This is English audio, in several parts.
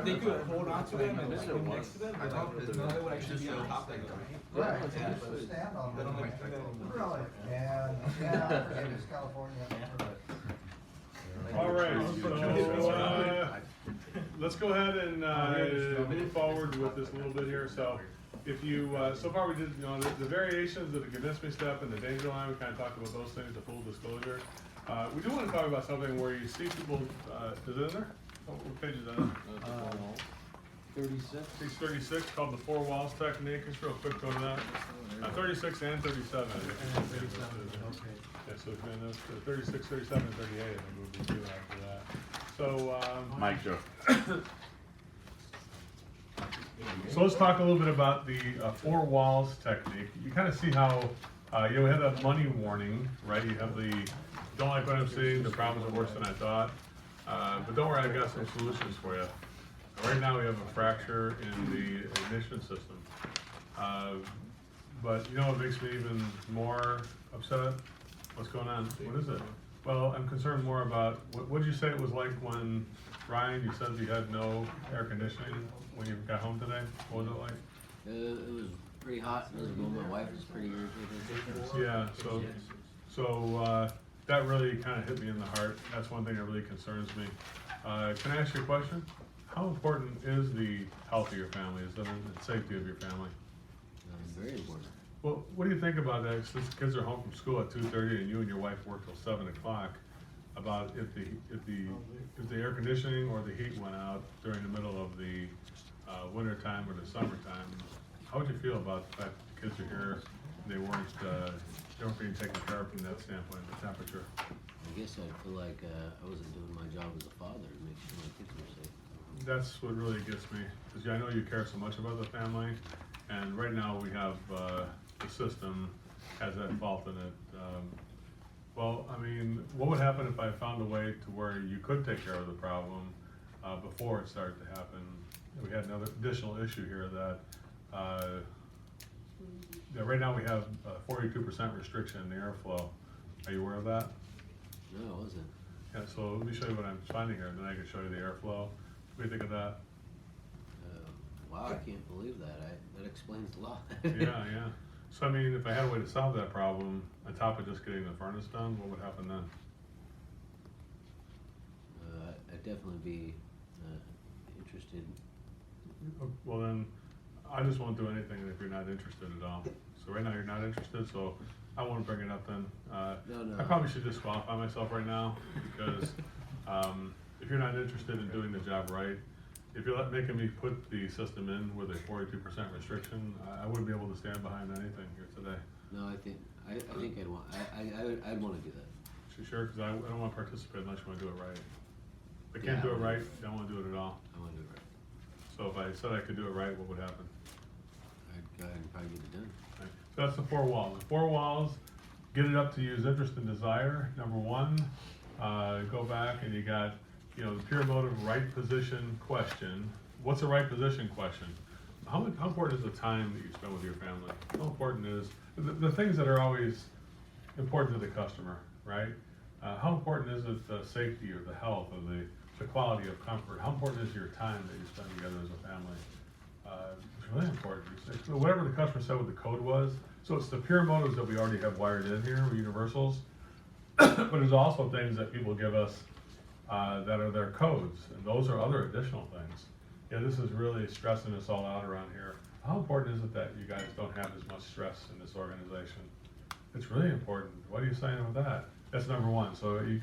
they could hold on to them and like them next to them, but like, no, they would actually be on top of them. Right, Yeah, just but stand on they them. don't like to do that anymore. Really? Yeah, I forget it's California. All right, so, let's go ahead and, move forward with this a little bit here. So, if you, so far we did, you know, the variations of the convince me step and the danger line, we kind of talked about those things, the full disclosure. We do want to talk about something where you see people, is it in there? What page is that on? 36. Page 36, called the four walls technique. Just real quick go to that. 36 and 37. Yeah, so it's been 36, 37, and 38, I think we'll be doing after that. So, Mike Joe. so let's talk a little bit about the four walls technique. You kind of see how, you know, we have that money warning, right? You have the, don't like what I'm seeing, the problems are worse than I thought. But don't worry, I've got some solutions for you. Right now we have a fracture in the ignition system. But you know what makes me even more upset? What's going on? What is it? Well, I'm concerned more about, what did you say it was like when, Ryan, you said you had no air conditioning when you got home today? What was it like? It was pretty hot, miserable. My wife was pretty irritated. Yeah, so that really kind of hit me in the heart. That's one thing that really concerns me. Can I ask you a question? How important is the health of your family? Is that the safety of your family? Very important. Well, what do you think about that? Since kids are home from school at 2:30 and you and your wife work till 7 o'clock, about if the air conditioning or the heat went out during the middle of the winter time or the summertime, how would you feel about the fact that the kids are here and they weren't being taken care of from that standpoint, the temperature? I guess I feel like I wasn't doing my job as a father to make sure my kids were safe. That's what really gets me, because I know you care so much about the family, and right now we have, the system has that fault in it. Well, I mean, what would happen if I found a way to where you could take care of the problem before it started to happen? We had another additional issue here that, right now we have a 42% restriction in the airflow. Are you aware of that? No, I wasn't. Yeah, so let me show you what I'm finding here, then I can show you the airflow. What do you think of that? Wow, I can't believe that. That explains a lot. Yeah. So I mean, if I had a way to solve that problem, on top of just getting the furnace done, what would happen then? I'd definitely be interested. Well then, I just won't do anything if you're not interested at all. So right now you're not interested, so I won't bring it up then. No. I probably should disqualify myself right now, because if you're not interested in doing the job right, if you're making me put the system in with a 42% restriction, I wouldn't be able to stand behind anything here today. No, I think I'd want. I'd want to do that. Sure, because I don't want to participate unless you want to do it right. If I can't do it right, I don't want to do it at all. I want to do it right. So if I said I could do it right, what would happen? I'd go ahead and probably get it done. Right. So that's the four walls. The four walls, get it up to use interest and desire. Number one, go back and you got, you know, the pure motive right position question. What's a right position question? How important is the time that you spend with your family? How important is the things that are always important to the customer, right? How important is it the safety or the health or the quality of comfort? How important is your time that you spend together as a family? It's really important. It's whatever the customer said what the code was. So it's the pure motives that we already have wired in here with universals, but there's also things that people give us that are their codes, and those are other additional things. Yeah, this is really stressing us all out around here. How important is it that you guys don't have as much stress in this organization? It's really important. What are you saying with that? That's number one. So you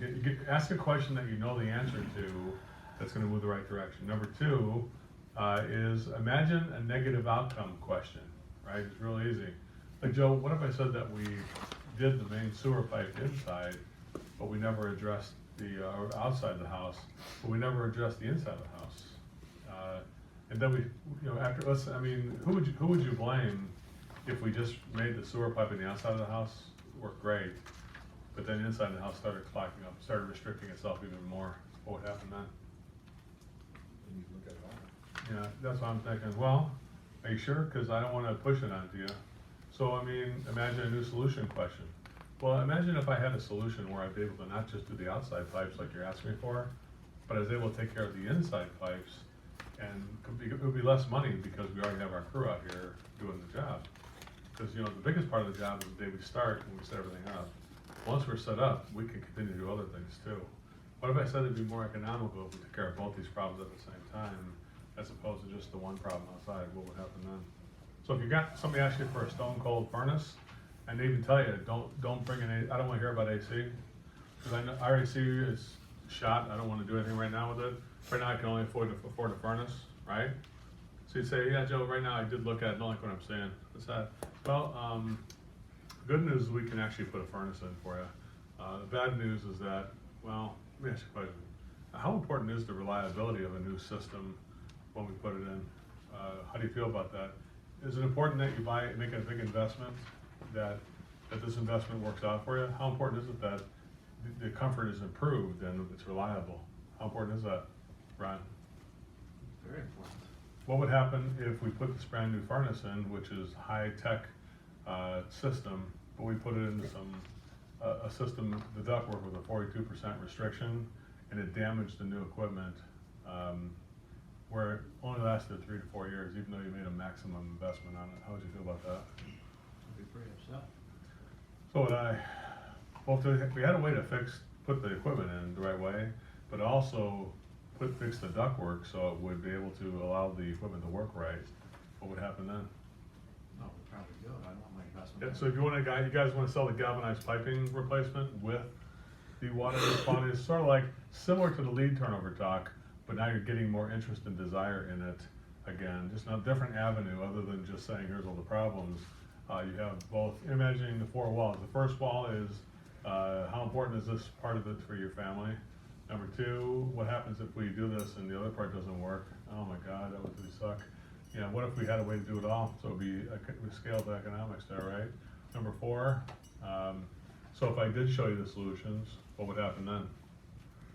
ask a question that you know the answer to that's going to move the right direction. Number two is imagine a negative outcome question, right? It's real easy. Like, Joe, what if I said that we did the main sewer pipe inside, but we never addressed the outside the house, but we never addressed the inside of the house? And then we, you know, after us, I mean, who would you blame if we just made the sewer pipe in the outside of the house work great, but then inside the house started clogging up, started restricting itself even more? What would happen then? You look at it all. Yeah, that's what I'm thinking. Well, are you sure? Because I don't want to push it onto you. So, I mean, imagine a new solution question. Well, imagine if I had a solution where I'd be able to not just do the outside pipes like you're asking me for, but I was able to take care of the inside pipes and it would be less money because we already have our crew out here doing the job. Because, you know, the biggest part of the job is the day we start, when we set everything up. Once we're set up, we can continue to do other things too. What if I said it'd be more economical if we took care of both these problems at the same time, as opposed to just the one problem outside? What would happen then? So if you got, somebody asks you for a stone cold furnace, and they even tell you, don't bring in, I don't wanna hear about AC, because I know our AC is shot, I don't wanna do anything right now with it. Right now I can only afford a furnace, right? So you say, yeah, Joe, right now I did look at it, don't like what I'm saying. What's that? Well, good news is we can actually put a furnace in for you. The bad news is that, well, let me ask you a question. How important is the reliability of a new system when we put it in? How do you feel about that? Is it important that you make a big investment, that this investment works out for you? How important is it that the comfort is improved and it's reliable? How important is that, Brian? Very important. What would happen if we put this brand new furnace in, which is high-tech system, but we put it into a system, the ductwork with a 42% restriction, and it damaged the new equipment, where it only lasted 3 to 4 years, even though you made a maximum investment on it? How would you feel about that? I'd be pretty upset. So if we had a way to put the equipment in the right way, but also fix the ductwork so it would be able to allow the equipment to work right, what would happen then? No, we're probably good. I want my investment. Yeah, so if you guys wanna sell the galvanized piping replacement with the water quality, it's sort of like, similar to the lead turnover talk, but now you're getting more interest and desire in it again, just a different avenue other than just saying, here's all the problems. You have both, imagining the 4 walls. The first wall is, how important is this part of it for your family? Number 2, what happens if we do this and the other part doesn't work? Oh my God, that would really suck. You know, what if we had a way to do it all? So it'd be a scale of economics there, right? Number 4, so if I did show you the solutions, what would happen then?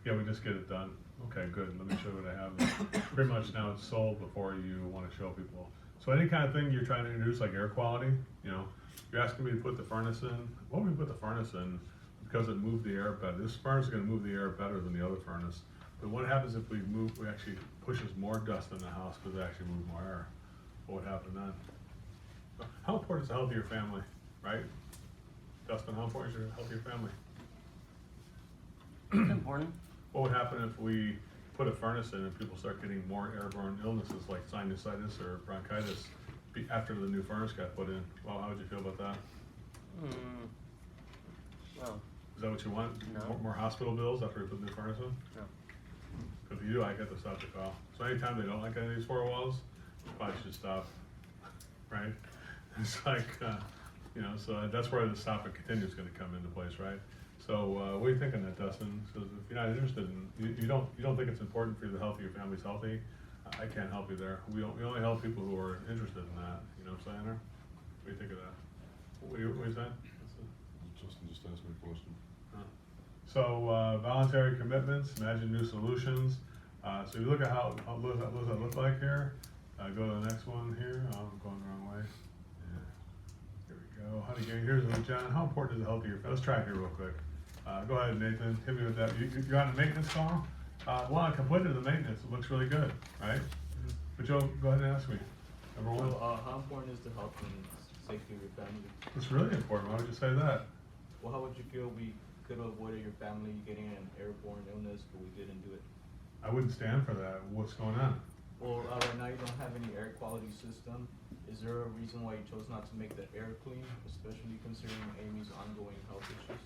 Yeah, we just get it done. Okay, good, let me show you what I have. Pretty much now it's sold before you wanna show people. So any kind of thing you're trying to introduce, like air quality, you know, you're asking me to put the furnace in, what would we put the furnace in? Because it moved the air better. This furnace is gonna move the air better than the other furnace. But what happens if we actually pushes more dust in the house because it actually moves more air? What would happen then? How important is the health of your family, right? Dustin, how important is your health of your family? It's important. What would happen if we put a furnace in and people start getting more airborne illnesses like sinusitis or bronchitis after the new furnace got put in? Well, how would you feel about that? Well, Is that what you want? No. More hospital bills after we put the new furnace in? no. If you do, I get the stop the call. So anytime they don't like any of these 4 walls, probably should stop, right? It's like, you know, so that's where the stop and continue is gonna come into place, right? So, what are you thinking of that, Dustin? So if you're not interested in, you don't think it's important for the health of your family's healthy, I can't help you there. We only help people who are interested in that, you know what I'm saying, or? What do you think of that? What are you saying? Justin just asked me a question. So, voluntary commitments, imagine new solutions. So you look at what does that look like here? Go to the next one here. Oh, I'm going the wrong way. Yeah. Here we go. How do you get, here's one, John. How important is the health of your family? Let's try it here real quick. Go ahead, Nathan. Hit me with that. You're on a maintenance call? Well, I completed the maintenance. It looks really good, right? But Joe, go ahead and ask me. Number 1. So, how important is the health and safety of your family? It's really important. Why would you say that? Well, how would you feel we could have avoided your family getting an airborne illness, but we didn't do it? I wouldn't stand for that. What's going on? Well, right now you don't have any air quality system. Is there a reason why you chose not to make the air clean, especially considering Amy's ongoing health issues?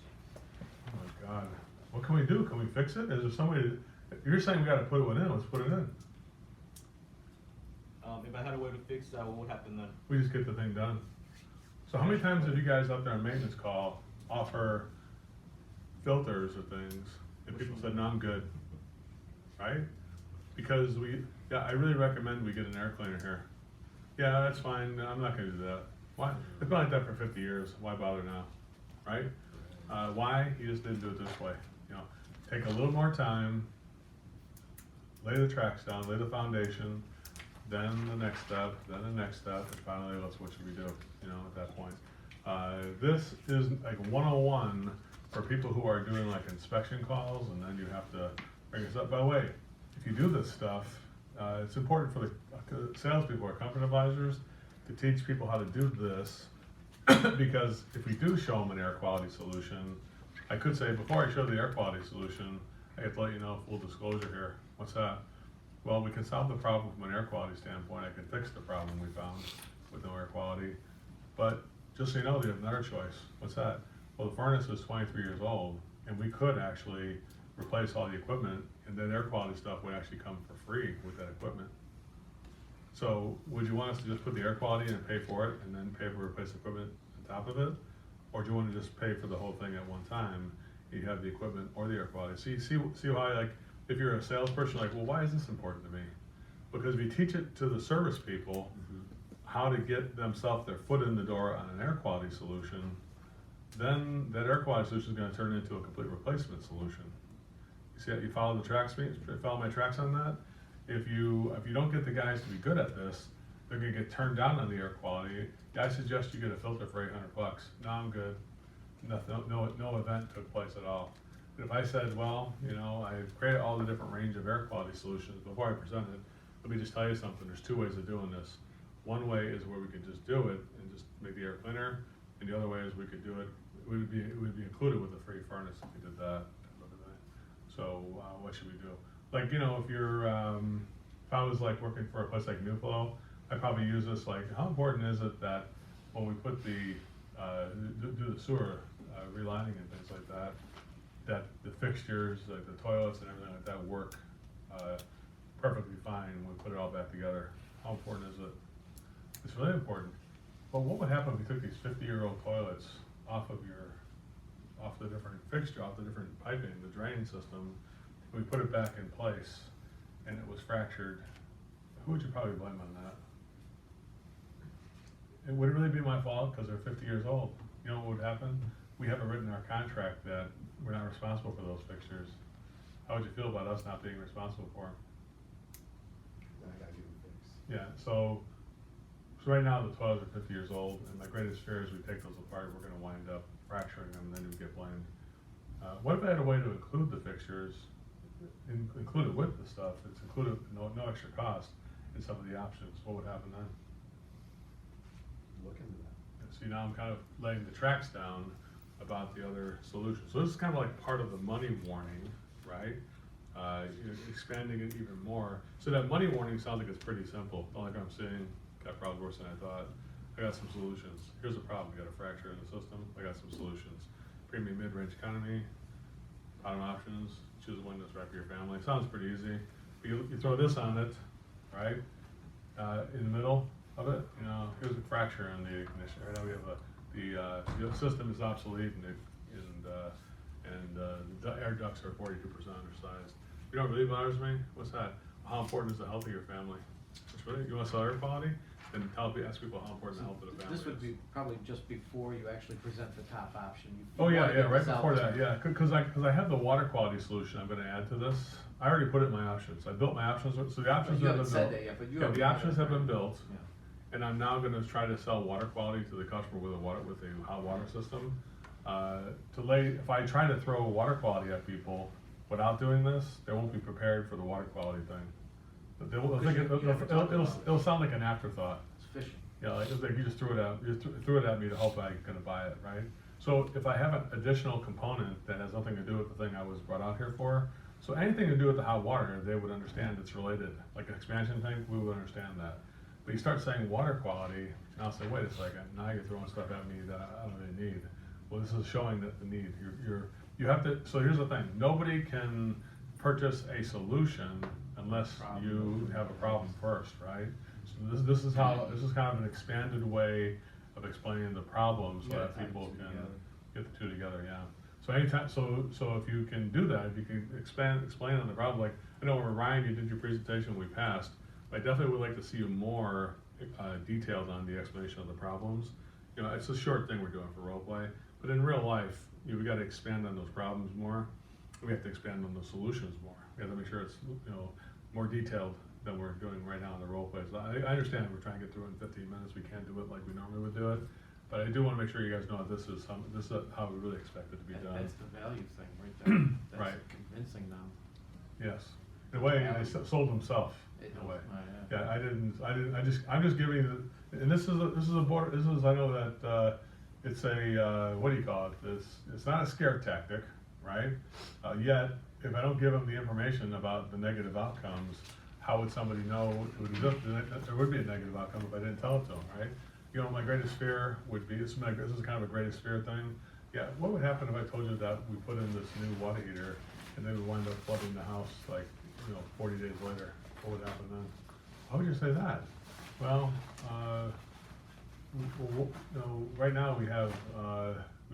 Oh my God. What can we do? Can we fix it? Is there some way to, you're saying we gotta put one in, let's put it in. If I had a way to fix that, what would happen then? We just get the thing done. So how many times have you guys up there on maintenance call offer filters or things, and people said, no, I'm good, right? Because I really recommend we get an air cleaner here. Yeah, that's fine, I'm not gonna do that. Why? It's been like that for 50 years, why bother now, right? Why? You just didn't do it this way. You know, take a little more time, lay the tracks down, lay the foundation, then the next step, and finally, what should we do, you know, at that point. This is like 101 for people who are doing like inspection calls, and then you have to bring this up. By the way, if you do this stuff, it's important for the salespeople or comfort advisors to teach people how to do this, because if we do show them an air quality solution, I could say, before I show the air quality solution, I have to let you know, full disclosure here, what's that? Well, we can solve the problem from an air quality standpoint, I can fix the problem we found with no air quality, but just so you know, you have another choice, what's that? Well, the furnace is 23 years old, and we could actually replace all the equipment, and then air quality stuff would actually come for free with that equipment. So would you want us to just put the air quality in and pay for it, and then pay for replaced equipment on top of it? Or do you want to just pay for the whole thing at one time? You have the equipment or the air quality. See how I, like, if you're a salesperson, like, well, why is this important to me? Because if you teach it to the service people how to get themselves their foot in the door on an air quality solution, then that air quality solution is going to turn into a complete replacement solution. You see, you follow the tracks, follow my tracks on that? If you don't get the guys to be good at this, they're gonna get turned down on the air quality. I suggest you get a filter for $800. No, I'm good. Nothing, no event took place at all. And if I said, well, you know, I've created all the different range of air quality solutions before I presented, let me just tell you something, there's two ways of doing this. One way is where we could just do it and just make the air cleaner, and the other way is we could do it, it would be included with the free furnace if we did that. So what should we do? Like, you know, if you're, if I was like working for a place like Newflow, I'd probably use this, like, how important is it that when we put the, do the sewer relining and things like that, that the fixtures, like the toilets and everything like that work perfectly fine when we put it all back together? How important is it? It's really important. But what would happen if we took these 50-year-old toilets off the different fixture, off the different piping, the drain system, we put it back in place and it was fractured? Who would you probably blame on that? It would really be my fault because they're 50 years old. You know what would happen? We have it written in our contract that we're not responsible for those fixtures. How would you feel about us not being responsible for them? Then I gotta give them fixed. Yeah, so right now the toilets are 50 years old, and my greatest fear is we take those apart, we're gonna wind up fracturing them and then we get blamed. What if I had a way to include the fixtures, include it with the stuff, it's included, no extra cost in some of the options? What would happen then? Look into that. See, now I'm kind of laying the tracks down about the other solutions. So this is kind of like part of the money warning, right? You're expanding it even more. So that money warning sounds like it's pretty simple. Not like I'm saying, got problems worse than I thought. I got some solutions. Here's a problem, you got a fracture in the system. I got some solutions. Premium mid-range economy, bottom options, choose one that's right for your family. Sounds pretty easy. But you throw this on it, right? In the middle of it, you know, here's a fracture in the ignition. Right now we have the system is obsolete and the air ducts are 42% undersized. You know what really bothers me? What's that? How important is the health of your family? It's really, you want to sell air quality? Then ask people how important the health of the family is. This would be probably just before you actually present the top option. You Oh yeah, wanna yeah, get right this out before there. that, yeah, because I have the water quality solution I'm gonna add to this. I already put it in my options. I built my options, so the options You have been haven't said built. that yet, but you Yeah, already the have options it, have been right? built, Yeah. and I'm now gonna try to sell water quality to the customer with a hot water system. If I try to throw water quality at people without doing this, they won't be prepared for the water quality thing. But they'll think you haven't talked about it. it'll sound like an afterthought. It's fishing. Yeah, like you just threw it at me to hope I'm gonna buy it, right? So if I have an additional component that has nothing to do with the thing I was brought out here for, so anything to do with the hot water, they would understand it's related. Like an expansion tank, we would understand that. But you start saying water quality, and I'll say, wait a second, now you're throwing stuff at me that I don't really need. Well, this is showing that the need. You have to, so here's the thing, nobody can purchase a solution unless you have a problem first, right? So this is kind of an expanded way of explaining the problem so Yeah, that tie people the two can together. get the two together, yeah. So anytime, so if you can do that, if you can explain on the problem, like, I know when Ryan, you did your presentation, we passed, but I definitely would like to see you more detailed on the explanation of the problems. You know, it's a short thing we're doing for role play, but in real life, we gotta expand on those problems more. We have to expand on those solutions more. We have to make sure it's, you know, more detailed than we're doing right now in the role plays. I understand we're trying to get through in 15 minutes. We can't do it like we normally would do it. But I do want to make sure you guys know this is how we really expect it to be done. That's the value thing right there. That's Right. convincing them. Yes. In a way, he sold himself. No way. yeah. Yeah, I'm just giving you the, and this is a border, I know that, it's a, what do you call it? It's not a scare tactic, right? Yet, if I don't give them the information about the negative outcomes, how would somebody know there would be a negative outcome if I didn't tell it to them, right? You know, my greatest fear would be, this is kind of a greatest fear thing. Yeah, what would happen if I told you that we put in this new water heater and they would wind up flooding the house like, 40 days later? What would happen then? How would you say that? Well, right now we have,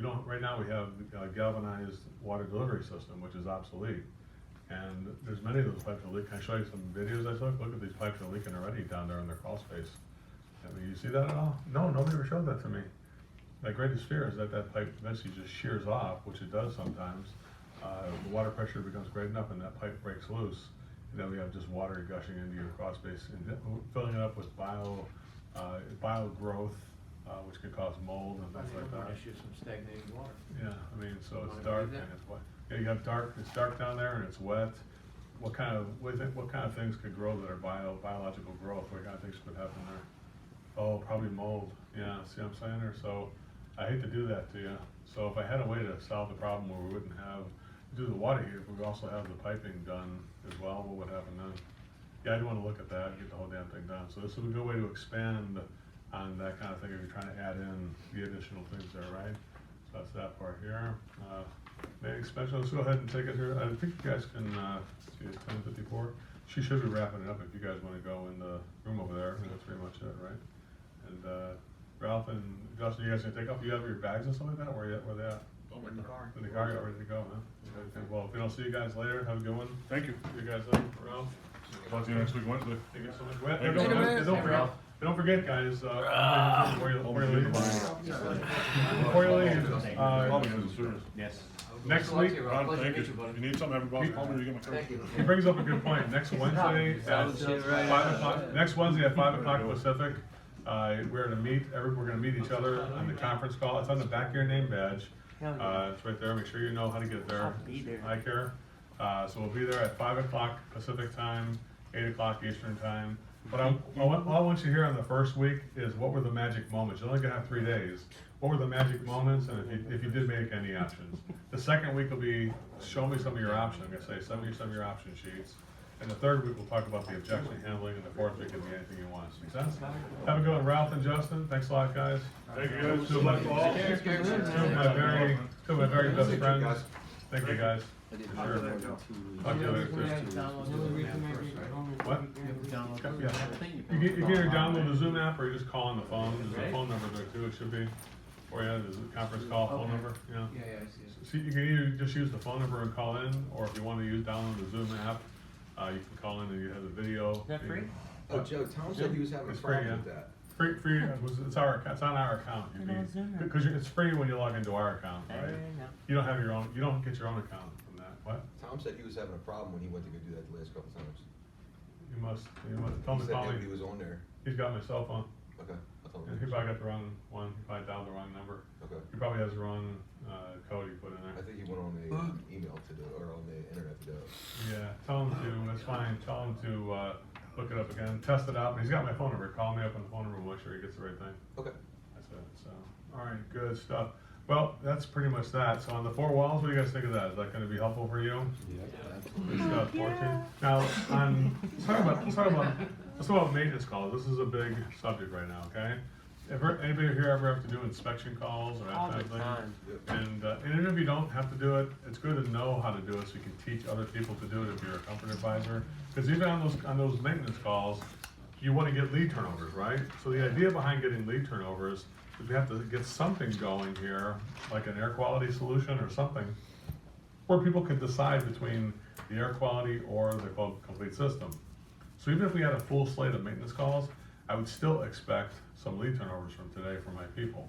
a galvanized water delivery system, which is obsolete. And there's many of those pipes that leak. Can I show you some videos I took? Look at these pipes are leaking already down there in their crawl space. I mean, you see that at all? No, nobody ever showed that to me. My greatest fear is that pipe eventually just shears off, which it does sometimes. The water pressure becomes great enough and that pipe breaks loose. And then we have just water gushing into your crawl space and filling it up with bio growth, which can cause mold and things like that. Issues from stagnating water. Yeah, I mean, so it's Wanna dark read and that? it's wet. Yeah, you have it's dark down there and it's wet. What kind of things could grow that are biological growth? What kind of things could happen there? Oh, probably mold. Yeah, see what I'm saying? Or so, I hate to do that to you. So if I had a way to solve the problem where we wouldn't do the water heater, if we also have the piping done as well, what would happen then? Yeah, I'd wanna look at that, get the whole damn thing done. So this is a good way to expand on that kind of thing if you're trying to add in the additional things there, right? So that's that part here. Main expansion, let's go ahead and take it here. I think you guys can, see it's 10:54. She should be wrapping it up if you guys wanna go in the room over there. I think that's pretty much it, right? And, Ralph and Justin, you guys gonna take off, you have your bags and stuff like that? Where they at? In the car. In the car, you're ready to go, huh? Okay, well, if we don't see you guys later, have a good one. Thank you. See you guys later, Ralph. Talk to you next week, Wednesday. Thank you so much. Well, Thank don't- you. don't forget- Don't forget, guys, before you leave, before you leave, Call me as a service. Yes. next week, Ron, thank you. If you need something, everybody call me, you get my Thank you. he brings up a good point. Next Wednesday at Sounds good, right? 5 o'clock, next Wednesday at 5 o'clock Pacific, we're gonna meet each other on the conference call. It's on the back of your name badge. It's right there. Make sure you know how to get there. I'll be there. I care. So we'll be there at 5 o'clock Pacific time, 8 o'clock Eastern time. But all I want you to hear on the first week is what were the magic moments. You're only gonna have 3 days. What were the magic moments, and if you did make any options. The second week will be, show me some of your options. I'm gonna say, send me some of your option sheets. And the third week, we'll talk about the objection handling, and the fourth week can be anything you want. Make sense? Have a good one, Ralph and Justin. Thanks a lot, guys. Thank you, guys. Good luck to all. Two of my very best friends. Thank you, guys. I didn't Sure. have more than 2 weeks. Talk to you later. First 2 weeks. What? Yeah. You can either download the Zoom app or you just call on the phone. There's a phone number there too, it should be. Or yeah, there's a conference call phone number, yeah. Yeah, I see it. So you can either just use the phone number and call in, or if you wanna download the Zoom app, you can call in and you have the video. Is that free? Oh, Joe, Tom said he was having a It's free, problem yeah. with that. Free, it's on our account. I know Zoom app. Because it's free when you log into our account, I right? know. You don't have you don't get your own account from that, what? Tom said he was having a problem when he went to go do that the last couple times. You must tell He me, said call that he me. was on there. He's got my cell phone. Okay, I told Yeah, him. he probably got the wrong one, he probably dialed the wrong number. Okay. He probably has the wrong, code he put in I there. think he went on the email to do, or on the internet to do it. Yeah, tell him to, that's fine, tell him to, look it up again, test it out, but he's got my phone number, call me up on the phone number, we'll make sure he gets the right thing. Okay. That's it, so, alright, good stuff. Well, that's pretty much that, so on the 4 walls, what do you guys think of that? Is that gonna be helpful for you? Good stuff, 14. Now, let's talk about maintenance calls, this is a big subject right now, okay? Anybody here ever have to do inspection calls or that All kind the of thing? time. And even if you don't have to do it, it's good to know how to do it so you can teach other people to do it if you're a comfort advisor. Because even on those maintenance calls, you want to get lead turnovers, right? So the idea behind getting lead turnovers is we have to get something going here, like an air quality solution or something, where people can decide between the air quality or the complete system. So even if we had a full slate of maintenance calls, I would still expect some lead turnovers from today for my people.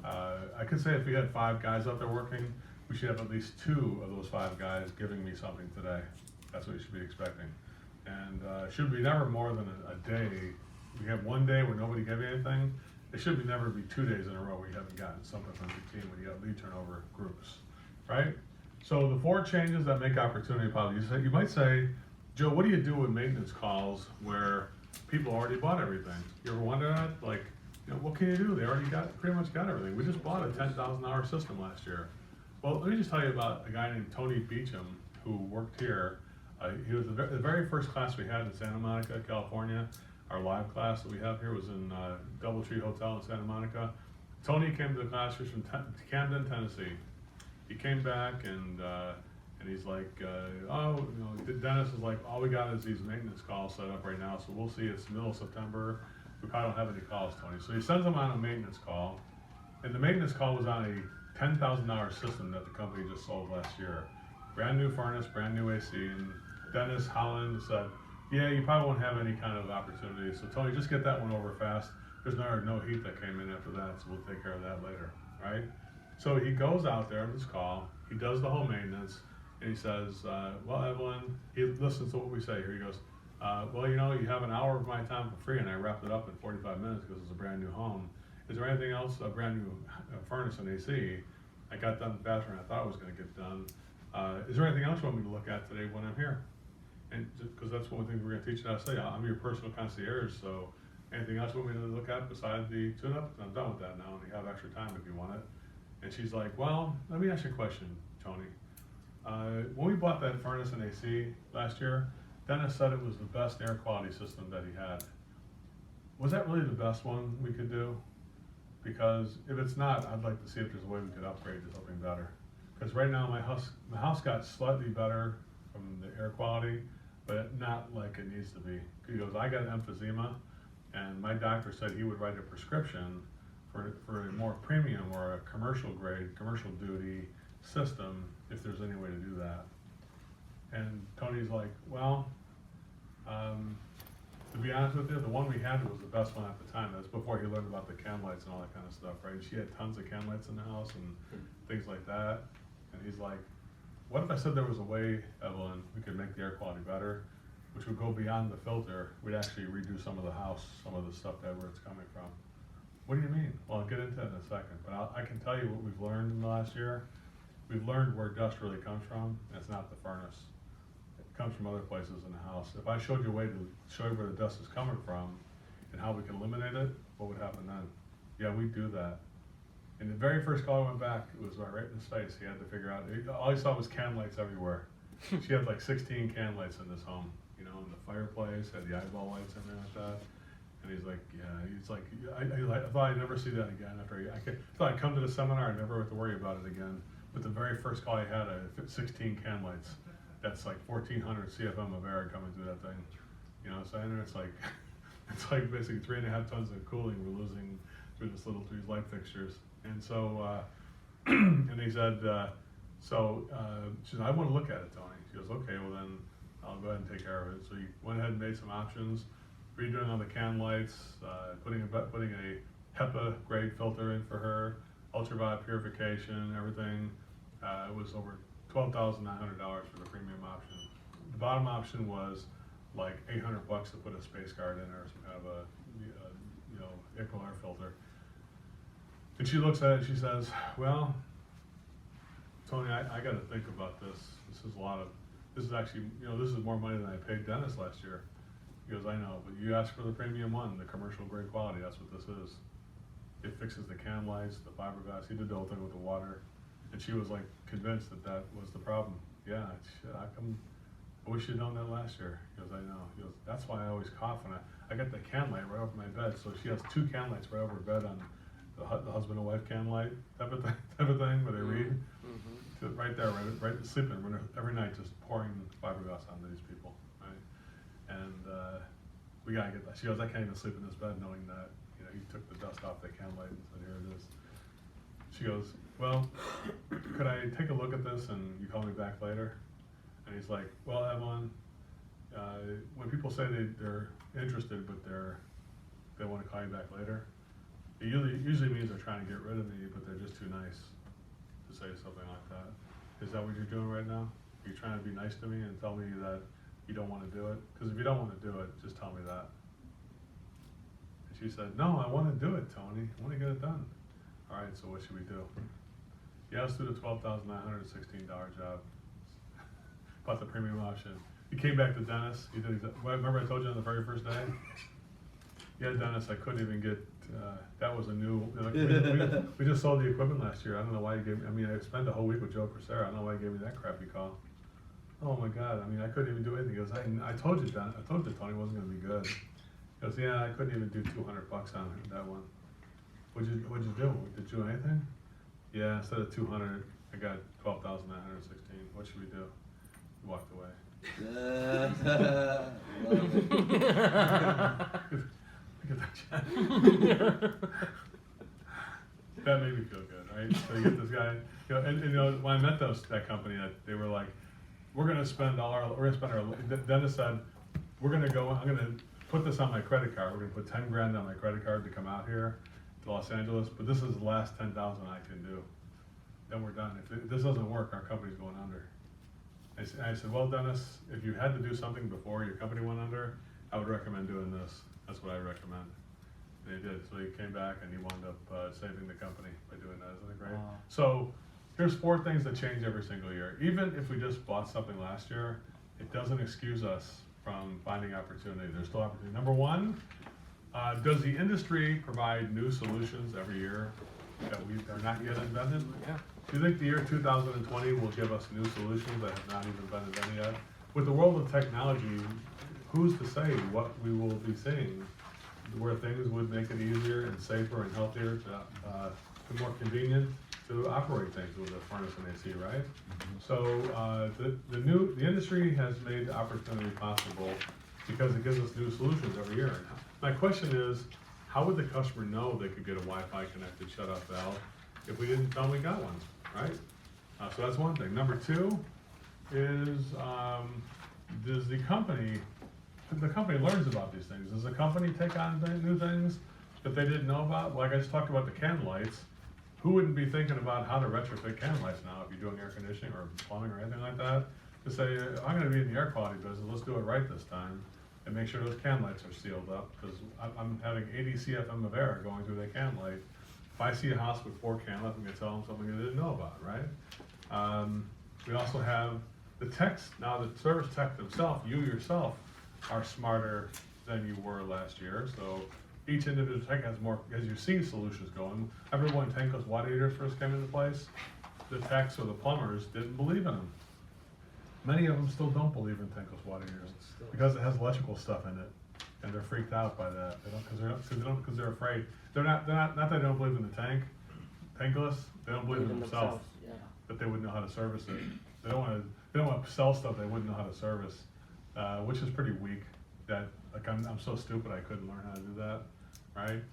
I could say if we had 5 guys out there working, we should have at least 2 of those 5 guys giving me something today. That's what you should be expecting. And it should be never more than a day. We have 1 day where nobody gave me anything. It should never be 2 days in a row where you haven't gotten something from your team when you have lead turnover groups, right? So the 4 changes that make opportunity positive. You might say, Joe, what do you do with maintenance calls where people already bought everything? You ever wonder that? Like, you know, what can you do? They already pretty much got everything. We just bought a $10,000 system last year. Well, let me just tell you about a guy named Tony Beecham who worked here. He was the very first class we had in Santa Monica, California. Our live class that we have here was in Doubletree Hotel in Santa Monica. Tony came to the class. He was from Camden, Tennessee. He came back and he's like, oh, you know, Dennis is like, all we got is these maintenance calls set up right now, so we'll see. It's middle of September. We probably don't have any calls, Tony. So he sends them on a maintenance call, and the maintenance call was on a $10,000 system that the company just sold last year. Brand new furnace, brand new AC, and Dennis Holland said, yeah, you probably won't have any kind of opportunity. So Tony, just get that one over fast. There's no heat that came in after that, so we'll take care of that later, right? So he goes out there on this call, he does the whole maintenance, and he says, well, Evelyn, he listens to what we say here. He goes, well, you know, you have an hour of my time for free, and I wrapped it up in 45 minutes because it's a brand new home. Is there anything else, a brand new furnace and AC? I got done faster than I thought it was going to get done. Is there anything else you want me to look at today when I'm here? And because that's one thing we're going to teach you how to say, I'm your personal concierge, so anything else you want me to look at besides the tune-up? I'm done with that now, and you have extra time if you want it. And she's like, well, let me ask you a question, Tony. When we bought that furnace and AC last year, Dennis said it was the best air quality system that he had. Was that really the best one we could do? Because if it's not, I'd like to see if there's a way we could upgrade to something better. Because right now my house got slightly better from the air quality, but not like it needs to be. He goes, I got emphysema, and my doctor said he would write a prescription for a more premium or a commercial grade, commercial duty system if there's any way to do that. And Tony's like, well, to be honest with you, the one we had was the best one at the time. That's before he learned about the can lights and all that kind of stuff, right? She had tons of can lights in the house and things like that. And he's like, what if I said there was a way, Evelyn, we could make the air quality better, which would go beyond the filter? We'd actually redo some of the house, some of the stuff that where it's coming from. What do you mean? Well, I'll get into it in a second, but I can tell you what we've learned in the last year. We've learned where dust really comes from. It's not the furnace. It comes from other places in the house. If I showed you a way to show you where the dust is coming from and how we can eliminate it, what would happen then? Yeah, we do that. And the very first call I went back, it was right in his face. He had to figure out, all he saw was can lights everywhere. She had like 16 can lights in this home, you know, in the fireplace, had the eyeball lights in there like that. And he's like, yeah, he's like, I thought I'd never see that again. I thought I'd come to the seminar and never have to worry about it again. But the very first call I had, I had 16 can lights. That's like 1,400 CFM of air coming through that thing. You know what I'm saying? And it's like basically 3.5 tons of cooling we're losing through these light fixtures. And so, and he said, she said, I want to look at it, Tony. She goes, okay, well then I'll go ahead and take care of it. So he went ahead and made some options, redoing all the can lights, putting a HEPA grade filter in for her, ultraviolet purification, everything. It was over $12,900 for the premium option. The bottom option was like $800 to put a space guard in or some kind of a equal air filter. And she looks at it and she says, well, Tony, I got to think about this. This is actually, this is more money than I paid Dennis last year. He goes, I know, but you asked for the premium one, the commercial grade quality. That's what this is. It fixes the can lights, the fiberglass. He did the whole thing with the water. And she was like convinced that was the problem. Yeah, shit, I wish you'd done that last year. He goes, I know. He goes, that's why I always cough when I got the can light right over my bed. So she has 2 can lights right over her bed on the husband and wife can light type of thing where they read. So right there, right sleeping every night, just pouring fiberglass onto these people, right? And we gotta get that. She goes, I can't even sleep in this bed knowing that he took the dust off the can light and said, here it is. She goes, well, could I take a look at this and you call me back later? And he's like, well, Evelyn, when people say they're interested but they want to call you back later, it usually means they're trying to get rid of me, but they're just too nice to say something like that. Is that what you're doing right now? Are you trying to be nice to me and tell me that you don't want to do it? Because if you don't want to do it, just tell me that. And she said, no, I want to do it, Tony. I want to get it done. All right, so what should we do? Yeah, let's do the $12,916 job. Bought the premium option. He came back to Dennis, he did, remember I told you on the very first day? Yeah, Dennis, I couldn't even get, that was a new, like, we just sold the equipment last year, I don't know why he gave me, I mean, I spent a whole week with Joe Crisera, I don't know why he gave me that crappy call. Oh my God, I mean, I couldn't even do anything, he goes, I told you, Tony wasn't gonna be good. He goes, yeah, I couldn't even do $200 on that one. What'd you do? Did you do anything? Yeah, instead of 200, I got 12,916. What should we do? He walked away. Get that check. That made me feel good, right? So you get this guy, and you know, when I met that company, they were like, we're gonna spend Dennis said, I'm gonna put this on my credit card. We're gonna put 10 grand on my credit card to come out here to Los Angeles, but this is the last 10,000 I can do. Then we're done. If this doesn't work, our company's going under. I said, well, Dennis, if you had to do something before your company went under, I would recommend doing this. That's what I recommend. And he did. So he came back and he wound up saving the company by doing that. Isn't it great? Wow. So here's 4 things that change every single year. Even if we just bought something last year, it doesn't excuse us from finding opportunity. There's still opportunity. Number 1, does the industry provide new solutions every year that are not yet invented? Yeah. Do you think the year 2020 will give us new solutions that have not even been invented yet? With the world of technology, who's to say what we will be seeing, where things would make it easier and safer and healthier and more convenient to operate things with a furnace and AC, right? So the industry has made opportunity possible because it gives us new solutions every year. My question is, how would the customer know they could get a Wi-Fi connected shut-off valve if we didn't tell them we got one, right? So that's one thing. Number 2 is, does the company learns about these things. Does the company take on new things that they didn't know about? Like I just talked about the can lights. Who wouldn't be thinking about how to retrofit can lights now if you're doing air conditioning or plumbing or anything like that? To say, I'm gonna be in the air quality business, let's do it right this time and make sure those can lights are sealed up, because I'm having 80 CFM of air going through that can light. If I see a house with 4 can lights, I'm gonna tell them something they didn't know about, right? We also have the techs, now the service tech themselves, you yourself are smarter than you were last year, so each individual tech has more, as you see solutions going. Remember when tankless water heaters first came into place? The techs or the plumbers didn't believe in them. Many of them still don't believe in tankless water heaters because it has electrical stuff in it, and they're freaked out by that. They don't because they're afraid. They're not that they don't believe in the tankless. They don't believe in themselves Yeah. that they wouldn't know how to service it. They don't want to sell stuff they wouldn't know how to service, which is pretty weak. That like I'm so stupid I couldn't learn how to do that, right?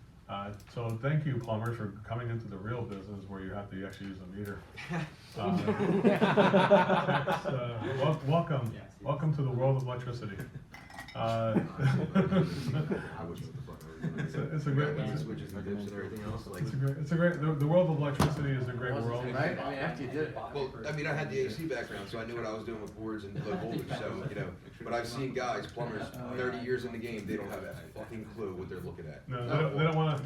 So thank you, plumbers, for coming into the real business where you have to actually use a meter. Welcome to the world of electricity. I wish what the fuck I was doing. It's a great. Like the switches and dips and everything else, like. It's a great. The world of electricity is a great Wasn't world. it, right? I mean, after you did it. Well, I mean, I had the AC background, so I knew what I was doing with boards and low voltage, so, you know, but I've seen guys, plumbers, 30 years in the game, they don't have a fucking clue what they're looking at. No, they don't want to.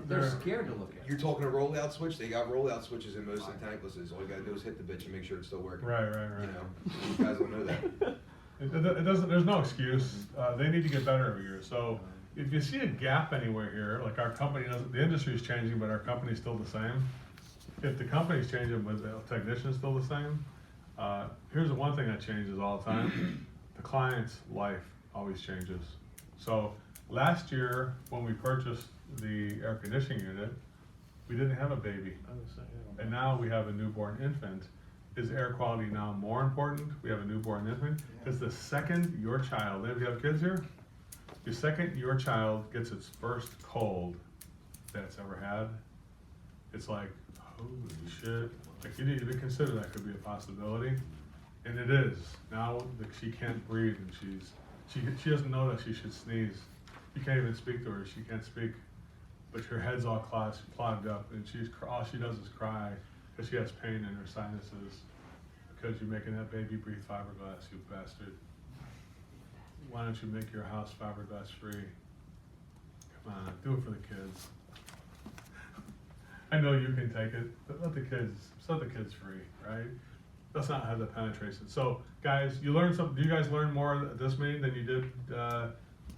They're scared to look at it. You're talking a rollout switch, they got rollout switches in most of the tanklesses, all you gotta do is hit the bitch and make sure it's still working. Right. You know, you guys don't know that. It doesn't. There's no excuse. They need to get better every year. So if you see a gap anywhere here, like our company doesn't, the industry is changing, but our company's still the same. If the company's changing, but the technician's still the same, here's the one thing that changes all the time: the client's life always changes. So last year, when we purchased the air conditioning unit, we didn't have a baby, and now we have a newborn infant. Is air quality now more important? We have a newborn infant. Because the second your child, if you have kids here, the second your child gets its first cold that it's ever had, it's like, holy shit. Like you need to consider that could be a possibility. And it is. Now that she can't breathe and she doesn't know that she should sneeze. You can't even speak to her, she can't speak. But her head's all clogged up and all she does is cry because she has pain in her sinuses because you're making that baby breathe fiberglass, you bastard. Why don't you make your house fiberglass free? Come on, do it for the kids. I know you can take it, but let the kids free, right? does not have the penetration. So, guys, you learned something. Do you guys learn more at this meeting than you did?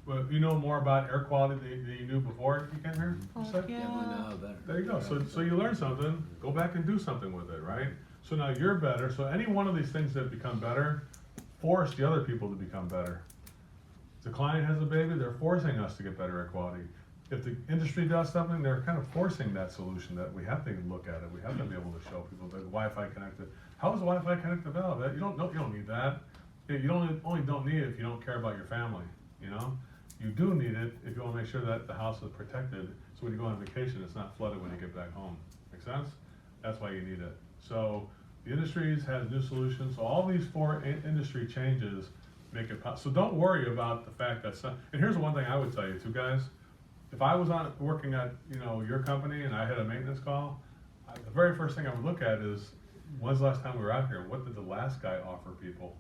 Well, you know more about air quality than you knew before you came here. You said? Definitely know better. There you go. So you learn something. Go back and do something with it, right? So now you're better. So any one of these things that become better, force the other people to become better. If the client has a baby, they're forcing us to get better air quality. If the industry does something, they're kind of forcing that solution that we have to look at it. We have to be able to show people that Wi-Fi connected. How is Wi-Fi connected valve? You don't need that. You only don't need it if you don't care about your family, you know? You do need it if you want to make sure that the house is protected, so when you go on vacation, it's not flooded when you get back home. Make sense? That's why you need it. So the industries has new solutions. So all these four industry changes make it possible. So don't worry about the fact that some, and here's the one thing I would tell you too, guys. If I was working at your company and I had a maintenance call, the very first thing I would look at is when's the last time we were out here? What did the last guy offer people?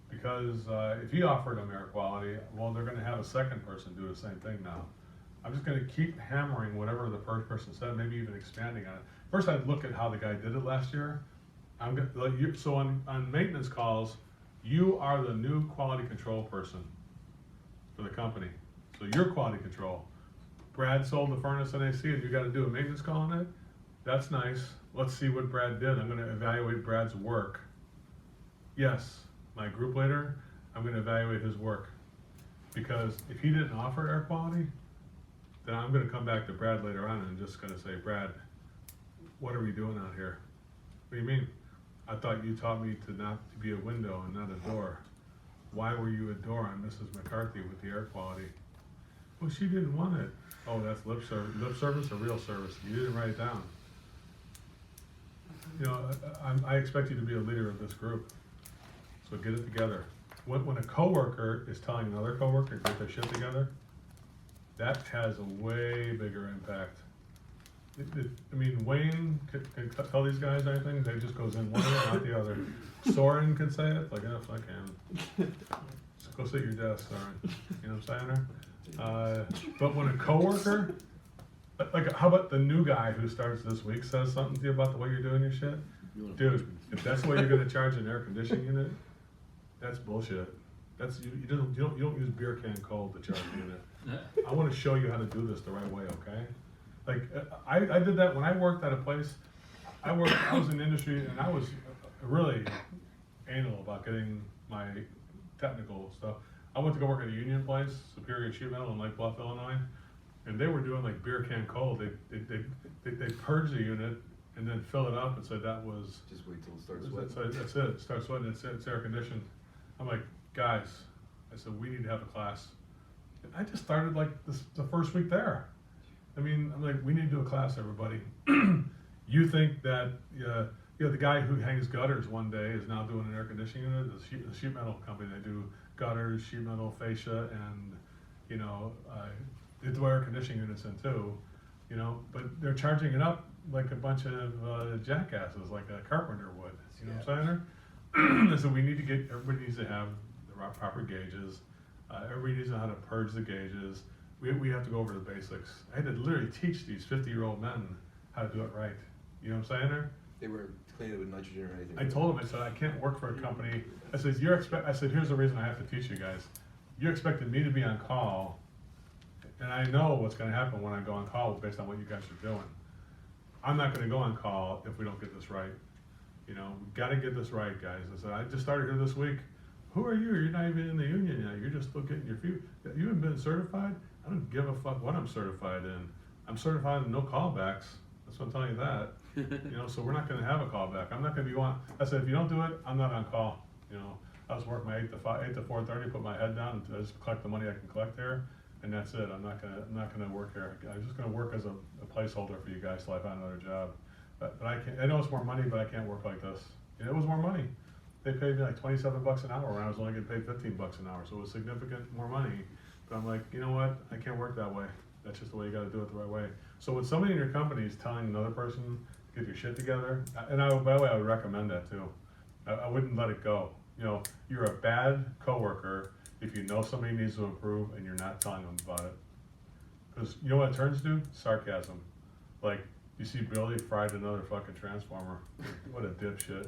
Because if he offered them air quality, well, they're going to have a second person do the same thing now. I'm just going to keep hammering whatever the first person said, maybe even expanding on it. First, I'd look at how the guy did it last year. So on maintenance calls, you are the new quality control person for the company. So you're quality control. Brad sold the furnace and AC, and you got to do a maintenance call on it. That's nice. Let's see what Brad did. I'm going to evaluate Brad's work. Yes. My group leader, I'm going to evaluate his work, because if he didn't offer air quality, then I'm going to come back to Brad later on and just going to say, Brad, what are we doing out here? What do you mean? I thought you taught me to be a window and not a door. Why were you a door on Mrs. McCarthy with the air quality? Well, she didn't want it. Oh, that's lip service or real service? You didn't write it down. I expect you to be a leader of this group. So get it together. When a coworker is telling another coworker to get their shit together, that has a way bigger impact. Wayne can tell these guys anything. They just goes in one ear, not the other. Soren can say it. Like, yes, I can. So go sit at your desk, Soren. You know what I'm saying? But when a coworker, like, how about the new guy who starts this week says something to you about the way you're doing your shit? Dude, if that's the way you're gonna charge an air conditioning unit, that's bullshit. That's you don't use beer can cold to charge a unit. I want to show you how to do this the right way, okay? Like I did that when I worked at a place. I was in the industry and I was really anal about getting my technical stuff. I went to go work at a union place, Superior Sheet Metal in Lake Bluff, Illinois, and they were doing like beer can cold. They purge the unit and then fill it up and said that was. Just wait till it starts sweating. That's it. It starts sweating. It's air conditioned. I'm like, guys, I said, we need to have a class. And I just started like the first week there. I'm like, we need to do a class, everybody. You think that, the guy who hangs gutters one day is now doing an air conditioning unit, the sheet metal company, they do gutters, sheet metal, fascia, and, they do air conditioning units in too, but they're charging it up like a bunch of jackasses, like a carpenter would, you know what I'm saying? So everybody needs to have the proper gauges. Everybody needs to know how to purge the gauges. We have to go over the basics. I had to literally teach these 50-year-old men how to do it right. You know what I'm saying there? They weren't cleaning it with nitrogen or anything. I told them, I said, I can't work for a company. I said, here's the reason I have to teach you guys. You expected me to be on call, and I know what's going to happen when I go on call based on what you guys are doing. I'm not going to go on call if we don't get this right. We got to get this right, guys. I said, I just started here this week. Who are you? You're not even in the union yet. You're just still getting your few. You haven't been certified? I don't give a fuck what I'm certified in. I'm certified in no callbacks. That's what I'm telling you that. So we're not going to have a callback. I'm not going to be on. I said, if you don't do it, I'm not on call. I was working my 8 to 4:30, put my head down, and just collect the money I can collect there, and that's it. I'm not gonna work here. I'm just gonna work as a placeholder for you guys till I find another job. But I can't. I know it's more money, but I can't work like this. It was more money. They paid me like $27 an hour when I was only getting paid $15 an hour, so it was significant more money. But I'm like, you know what? I can't work that way. That's just the way you got to do it the right way. So when somebody in your company is telling another person to get your shit together, and by the way, I would recommend that too. I wouldn't let it go. You're a bad coworker if you know somebody needs to improve and you're not telling them about it. Because you know what it turns to? Sarcasm. Like, you see Billy fried another fucking transformer. What a dipshit.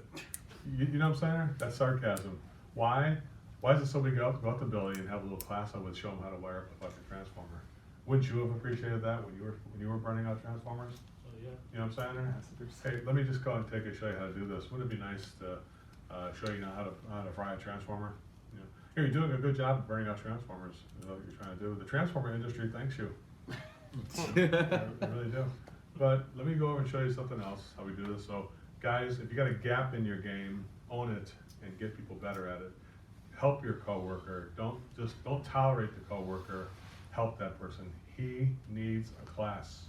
you know what I'm saying? That's sarcasm. Why? Why does somebody go out to Billy and have a little class I would show him how to wire up a fucking transformer? Wouldn't you have appreciated that when you were burning out transformers? Yeah. You know what I'm saying? Hey, let me just go and take a show you how to do this. Wouldn't it be nice to show you how to fry a transformer? You know, here, you're doing a good job of burning out transformers. Is what you're trying to do. The transformer industry thanks you. I really do. But let me go over and show you something else, how we do this. So, guys, if you got a gap in your game, own it and get people better at it. Help your coworker. Don't tolerate the coworker. Help that person. He needs a class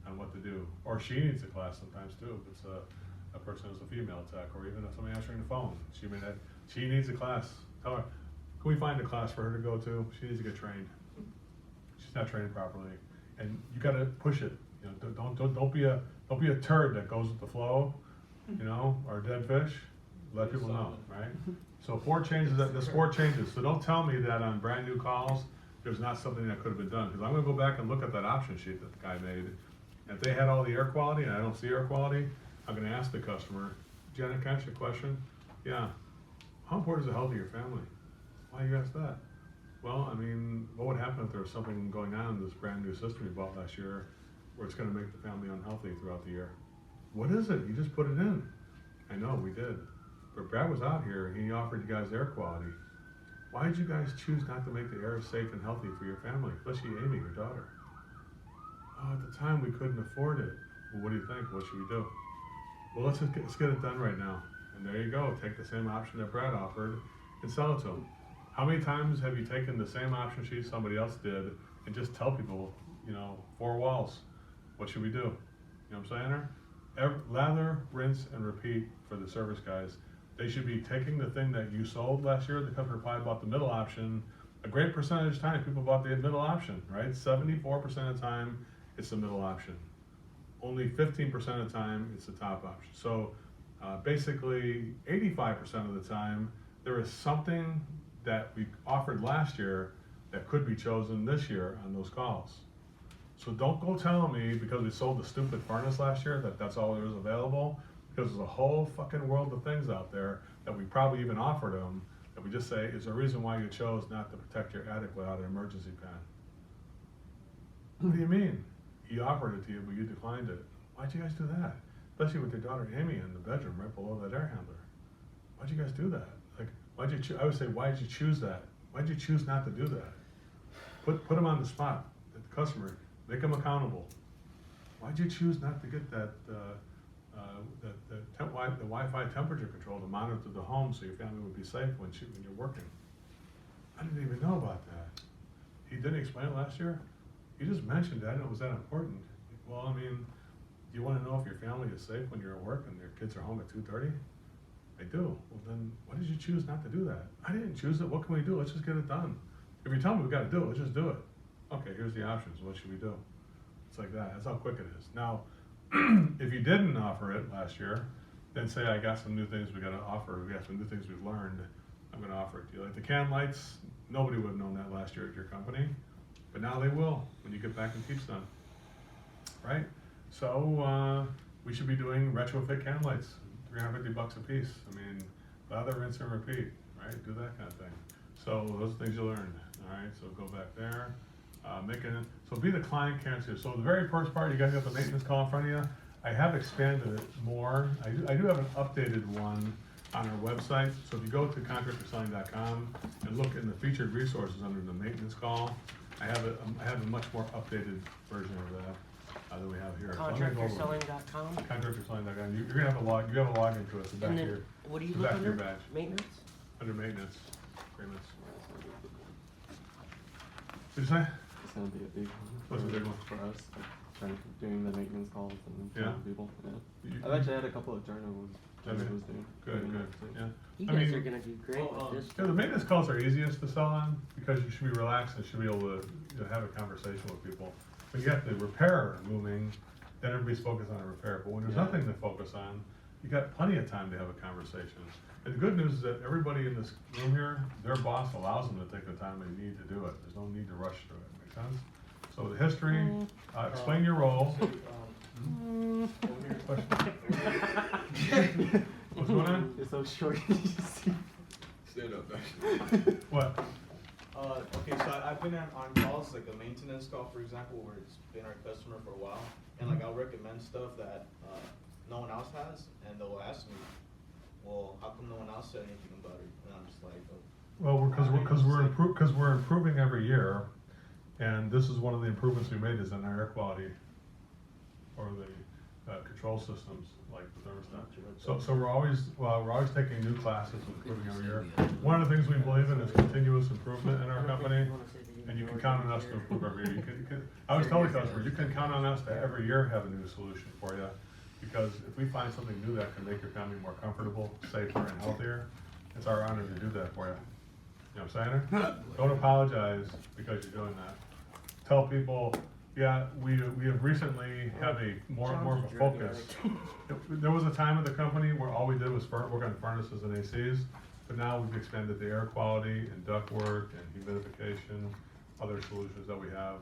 on what to do, or she needs a class sometimes too. If it's a person who's a female tech, or even if somebody answering the phone, she needs a class. Tell her, can we find a class for her to go to? She needs to get trained. She's not trained properly, and you got to push it. You know, don't be a turd that goes with the flow, you know, or a dead fish. Let people know, right? So 4 changes. There's 4 changes. So don't tell me that on brand new calls there's not something that could have been done, because I'm going to go back and look at that option sheet that the guy made. And if they had all the air quality and I don't see air quality, I'm going to ask the customer, Janet, can I ask you a question? Yeah. How important is the health of your family? Why you ask that? Well, I mean, what would happen if there was something going on in this brand new system you bought last year where it's going to make the family unhealthy throughout the year? What is it? You just put it in. I know, we did. But Brad was out here, he offered you guys air quality. Why did you guys choose not to make the air safe and healthy for your family, especially Amy, your daughter? Oh, at the time we couldn't afford it. Well, what do you think? What should we do? Well, let's get it done right now. And there you go. Take the same option that Brad offered and sell it to them. How many times have you taken the same option sheet somebody else did and just tell people, you know, 4 walls? What should we do? You know what I'm saying? Lather, rinse, and repeat for the service guys. They should be taking the thing that you sold last year. The customer probably bought the middle option. A great percentage of time, people bought the middle option, right? 74% of the time, it's the middle option. Only 15% of the time, it's the top option. So basically, 85% of the time, there is something that we offered last year that could be chosen this year on those calls. So don't go telling me because we sold the stupid furnace last year that that's all there was available. Because there's a whole fucking world of things out there that we probably even offered them that we just say, is there a reason why you chose not to protect your attic without an emergency pan? What do you mean? He offered it to you, but you declined it. Why'd you guys do that? Especially with your daughter Amy in the bedroom right below that air handler. Why'd you guys do that? Like, I would say, why did you choose that? Why'd you choose not to do that? Put them on the spot, the customer, make them accountable. Why'd you choose not to get that, the Wi-Fi temperature control to monitor the home so your family would be safe when you're working? I didn't even know about that. He didn't explain it last year? You just mentioned that, and it was that important. Well, I mean, do you want to know if your family is safe when you're at work and your kids are home at 2:30? They do. Well, then why did you choose not to do that? I didn't choose it. What can we do? Let's just get it done. If you tell me we got to do it, let's just do it. Okay, here's the options. What should we do? It's like that. That's how quick it is. Now, if you didn't offer it last year, then say I got some new things we got to offer. We got some new things we've learned. I'm going to offer it to you. Like the can lights, nobody would have known that last year at your company, but now they will when you get back and teach them, right? So we should be doing retrofit can lights, $350 a piece. I mean, lather, rinse, and repeat, right? Do that kind of thing. So those are things you learned, all right? So go back there. So be the client cancer. So the very first part, you guys got the maintenance call in front of you. I have expanded it more. I do have an updated one on our website. So if you go to contractorselling.com and look in the featured resources under the maintenance call, I have a much more updated version of that than we have here. Contractorselling.com? Contractorselling.com. You're gonna have a login to it. It's the back And of then, your, what do you the look back of your under? badge. Maintenance? Under maintenance agreements. What'd you say? It's gonna be a big one. What's a big one? For us, like doing the maintenance calls and Yeah. talking to people. Yeah. You- I've actually had a couple of journals doing. Good, doing good, that, too. yeah. You I guys mean- are gonna do great Well, with this. Yeah, the maintenance calls are easiest to sell on because you should be relaxed and should be able to have a conversation with people. When you have the repair looming, then everybody's focused on a repair. But when there's Yeah. nothing to focus on, you got plenty of time to have a conversation. And the good news is that everybody in this room here, their boss allows them to take the time they need to do it. There's no need to rush through it. Make sense? So the history, explain your role. So, over here. Question? What's going on? You're so short. You see. Stand up, actually. What? Okay, so I've been on calls, like a maintenance call, for example, where it's been our customer for a while, and like I'll recommend stuff that, no one else has, and they'll ask me, well, how come no one else said anything about it? And I'm just like, oh. Well, because we're improving every year, and this is one of the improvements we made is in our air quality, or the control systems, like the thermostat. So we're always taking new classes and improving every year. One of the things we believe in is continuous improvement in our company, and you can count on us to improve every year. I always tell the customers, you can count on us to every year have a new solution for you, because if we find something new that can make your family more comfortable, safer, and healthier, it's our honor to do that for you. You know what I'm saying? Don't apologize because you're doing that. Tell people, yeah, we have recently have a more of a focus. There was a time in the company where all we did was work on furnaces and ACs, but now we've expanded the air quality and ductwork and humidification, other solutions that we have,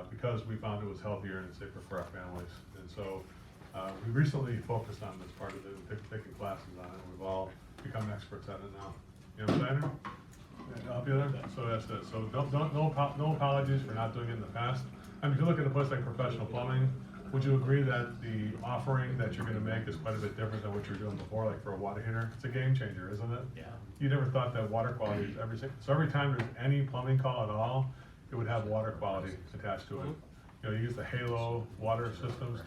because we found it was healthier and safer for our families. And so we recently focused on this part of it, we've taken classes on it, we've all become experts at it now. You know what I'm saying? Help you there? So that's it. So no apologies for not doing it in the past. I mean, if you look at a place like Professional Plumbing, would you agree that the offering that you're gonna make is quite a bit different than what you were doing before, like for a water heater? It's a game changer, isn't it? Yeah. You never thought that water quality is so every time there's any plumbing call at all, it would have water quality attached to it. You know, you use the Halo water systems.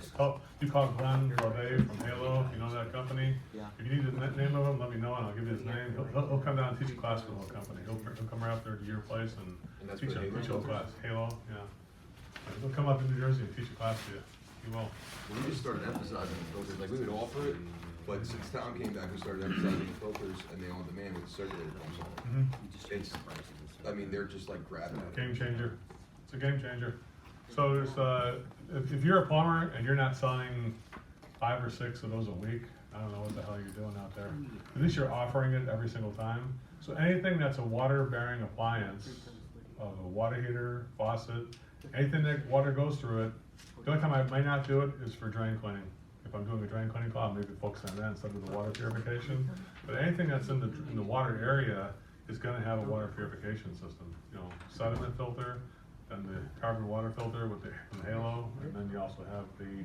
You call Glenn Rodet from Halo, if you know that company. Yeah. If you need the name of him, let me know and I'll give you his name. He'll come down and teach a class for the whole company. He'll come right up there to your place And and that's teach what a Halo is? class. Halo, yeah. He'll come up to New Jersey and teach a class to you. He will. We just started emphasizing the filters, like we would offer it, but since Tom came back, we started emphasizing the filters and the on-demand with the circulator pumps on. Mhm. It's, I mean, they're just like grabbing it. Game changer. It's a game changer. So there's, if you're a plumber and you're not selling 5 or 6 of those a week, I don't know what the hell you're doing out there. At least you're offering it every single time. So anything that's a water-bearing appliance, of a water heater, faucet, anything that water goes through it, the only time I might not do it is for drain cleaning. If I'm doing a drain cleaning call, I'll maybe focus on that instead of the water purification. But anything that's in the water area is gonna have a water purification system. You know, sediment filter, and the carbon water filter with the Halo, and then you also have the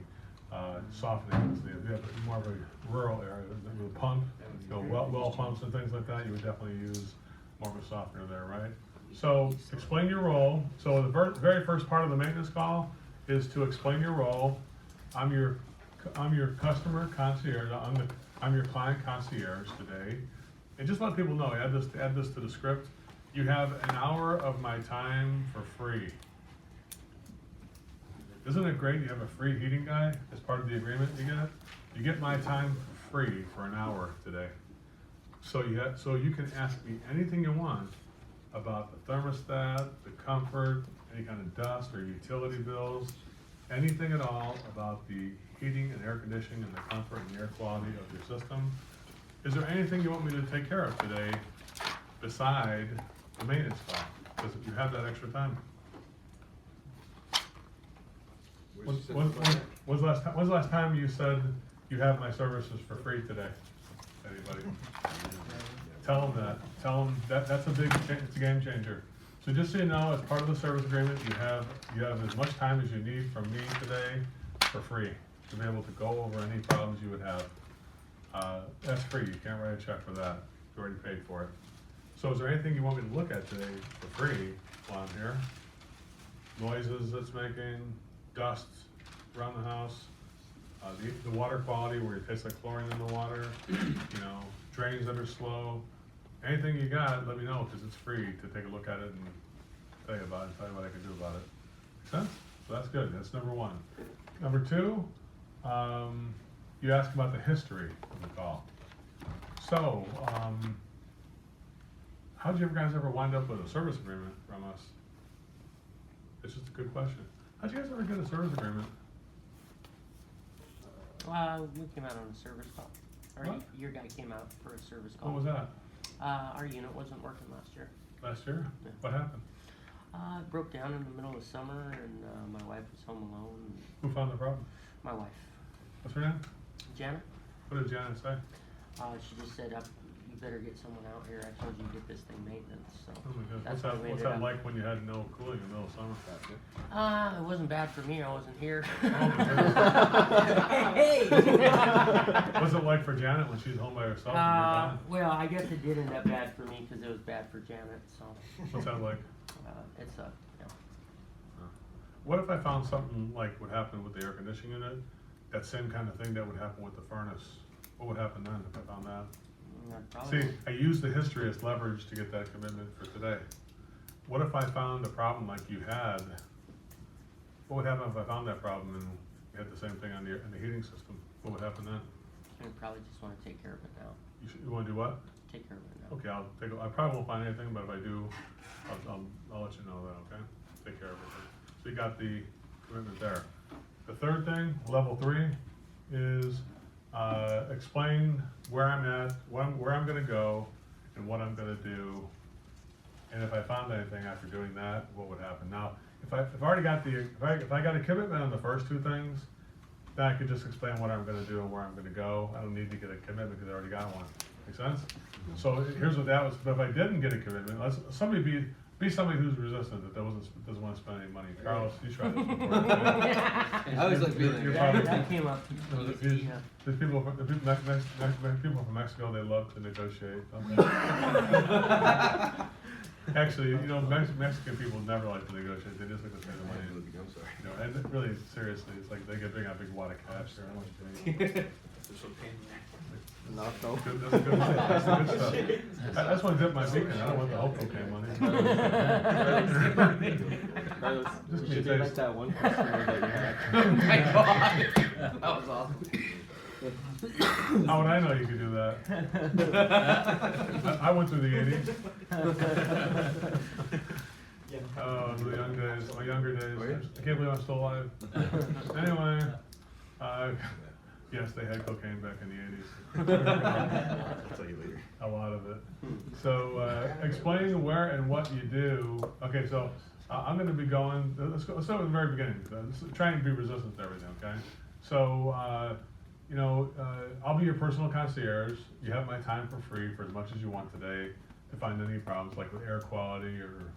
softening. If you have more of a rural area, with a pump, you know, well pumps and things like that, you would definitely use more of a softener there, right? So explain your role. So the very first part of the maintenance call is to explain your role. I'm your customer concierge. I'm your client concierge today, and just let people know. Add this to the script. You have an hour of my time for free. Isn't it great you have a free heating guy as part of the agreement you get? You get my time for free for an hour today. So you can ask me anything you want about the thermostat, the comfort, any kind of dust or utility bills, anything at all about the heating and air conditioning and the comfort and the air quality of your system. Is there anything you want me to take care of today beside the maintenance call? Because if you have that extra time. When's the last time you said you have my services for free today? Anybody? Tell them that. Tell them that's a big, it's a game changer. So just so you know, as part of the service agreement, you have as much time as you need from me today for free to be able to go over any problems you would have. That's free. You can't write a check for that. You already paid for it. So is there anything you want me to look at today for free while I'm here? Noises it's making, dust around the house, the water quality where it tastes like chlorine in the water, you know, drains that are slow. Anything you got, let me know, because it's free to take a look at it and tell you about it, tell you what I can do about it. Make sense? So that's good. That's number one. Number two, you asked about the history of the call. So, how did you guys ever wind up with a service agreement from us? It's just a good question. How'd you guys ever get a service agreement? We came out on a service call. Or What? your guy came out for a service call. What was that? Our unit wasn't working last year. Last year? Yeah. What happened? It broke down in the middle of summer, and my wife was home alone. Who found the problem? My wife, What's her name? Janet. What did Janet say? She just said, you better get someone out here. I told you to get this thing maintenance, so. Oh my goodness, That's what's what we that ended up. like when you had no cooling in the middle of summer? It wasn't bad for me. I wasn't here. What's it like for Janet when she's home by herself and you're gone? Well, I guess it did end up bad for me because it was bad for Janet, so, What's that like? it sucked, yeah. What if I found something like what happened with the air conditioning unit? That same kind of thing that would happen with the furnace? What would happen then if I found that? Probably. See, I used the history as leverage to get that commitment for today. What if I found a problem like you had? What would happen if I found that problem and we had the same thing on the heating system? What would happen then? You probably just wanna take care of it now. You wanna do what? Take care of it now. Okay, I probably won't find anything, but if I do, I'll let you know that, okay? Take care of everything. So you got the commitment there. The third thing, level 3, is, explain where I'm at, where I'm gonna go, and what I'm gonna do. And if I found anything after doing that, what would happen? Now, if I already got if I got a commitment on the first 2 things, then I could just explain what I'm gonna do and where I'm gonna go. I don't need to get a commitment because I already got one. Make sense? So here's what that was, but if I didn't get a commitment, somebody be somebody who's resistant, that doesn't wanna spend any money. Carlos, you tried this before. I always like being You're there. probably- That came up. There's Yeah. people from Mexico, they love to negotiate. Actually, Mexican people never like to negotiate, they just like to spend the money. I'm sorry. You know, and really, seriously, it's like they can bring out a big wad of cash here. I want you to- Not though. Good, that's good stuff, that's the good stuff. I just wanna dip my beak in, I don't want the whole cocaine money. Carlos, Just you me should be taste. like that one customer that you had. Oh my god, that was awesome. How would I know you could do that? I went through the 80s. Oh, the young days, my younger days. I can't believe I'm still alive. Anyway, yes, they had cocaine back in the 80s. I'll tell you later. A lot of it. So, explain where and what you do. Okay, so I'm gonna be going, let's start with the very beginning. Trying to be resistant to everything, okay? So, I'll be your personal concierge. You have my time for free for as much as you want today to find any problems, like with air quality or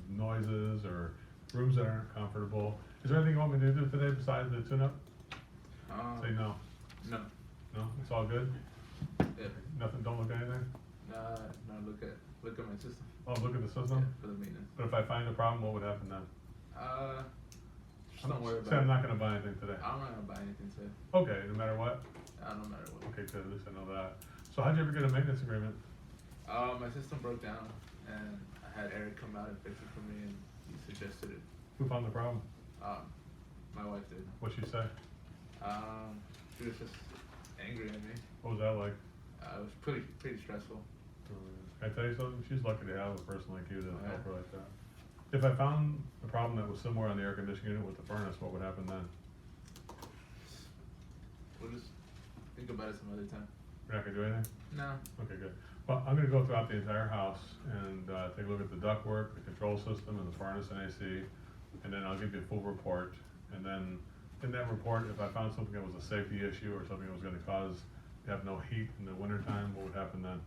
noises or rooms that aren't comfortable. Is there anything you want me to do today besides the tune-up? Say no. No. No, it's all good? Yeah. Nothing, don't look at anything? No, look at my system. Oh, look at the system? For the maintenance. But if I find a problem, what would happen then? Just don't worry Say about I'm it. not gonna buy anything today. I'm not gonna buy anything today. Okay, no matter what? No matter what. Okay, good, at least I know that. So how'd you ever get a maintenance agreement? My system broke down, and I had Eric come out and fix it for me, and he suggested it. Who found the problem? My wife did. What'd she say? She was just angry at me. What was that like? It was pretty stressful. Can I tell you something? She's lucky to have a person like you to Oh, help yeah. her like that. If I found a problem that was similar on the air conditioning unit with the furnace, what would happen then? We'll just think about it some other time. You're not gonna do anything? No. Okay, good. Well, I'm gonna go throughout the entire house and, take a look at the ductwork, the control system, and the furnace and AC, and then I'll give you a full report. And then, in that report, if I found something that was a safety issue or something that was gonna cause you have no heat in the wintertime, what would happen then?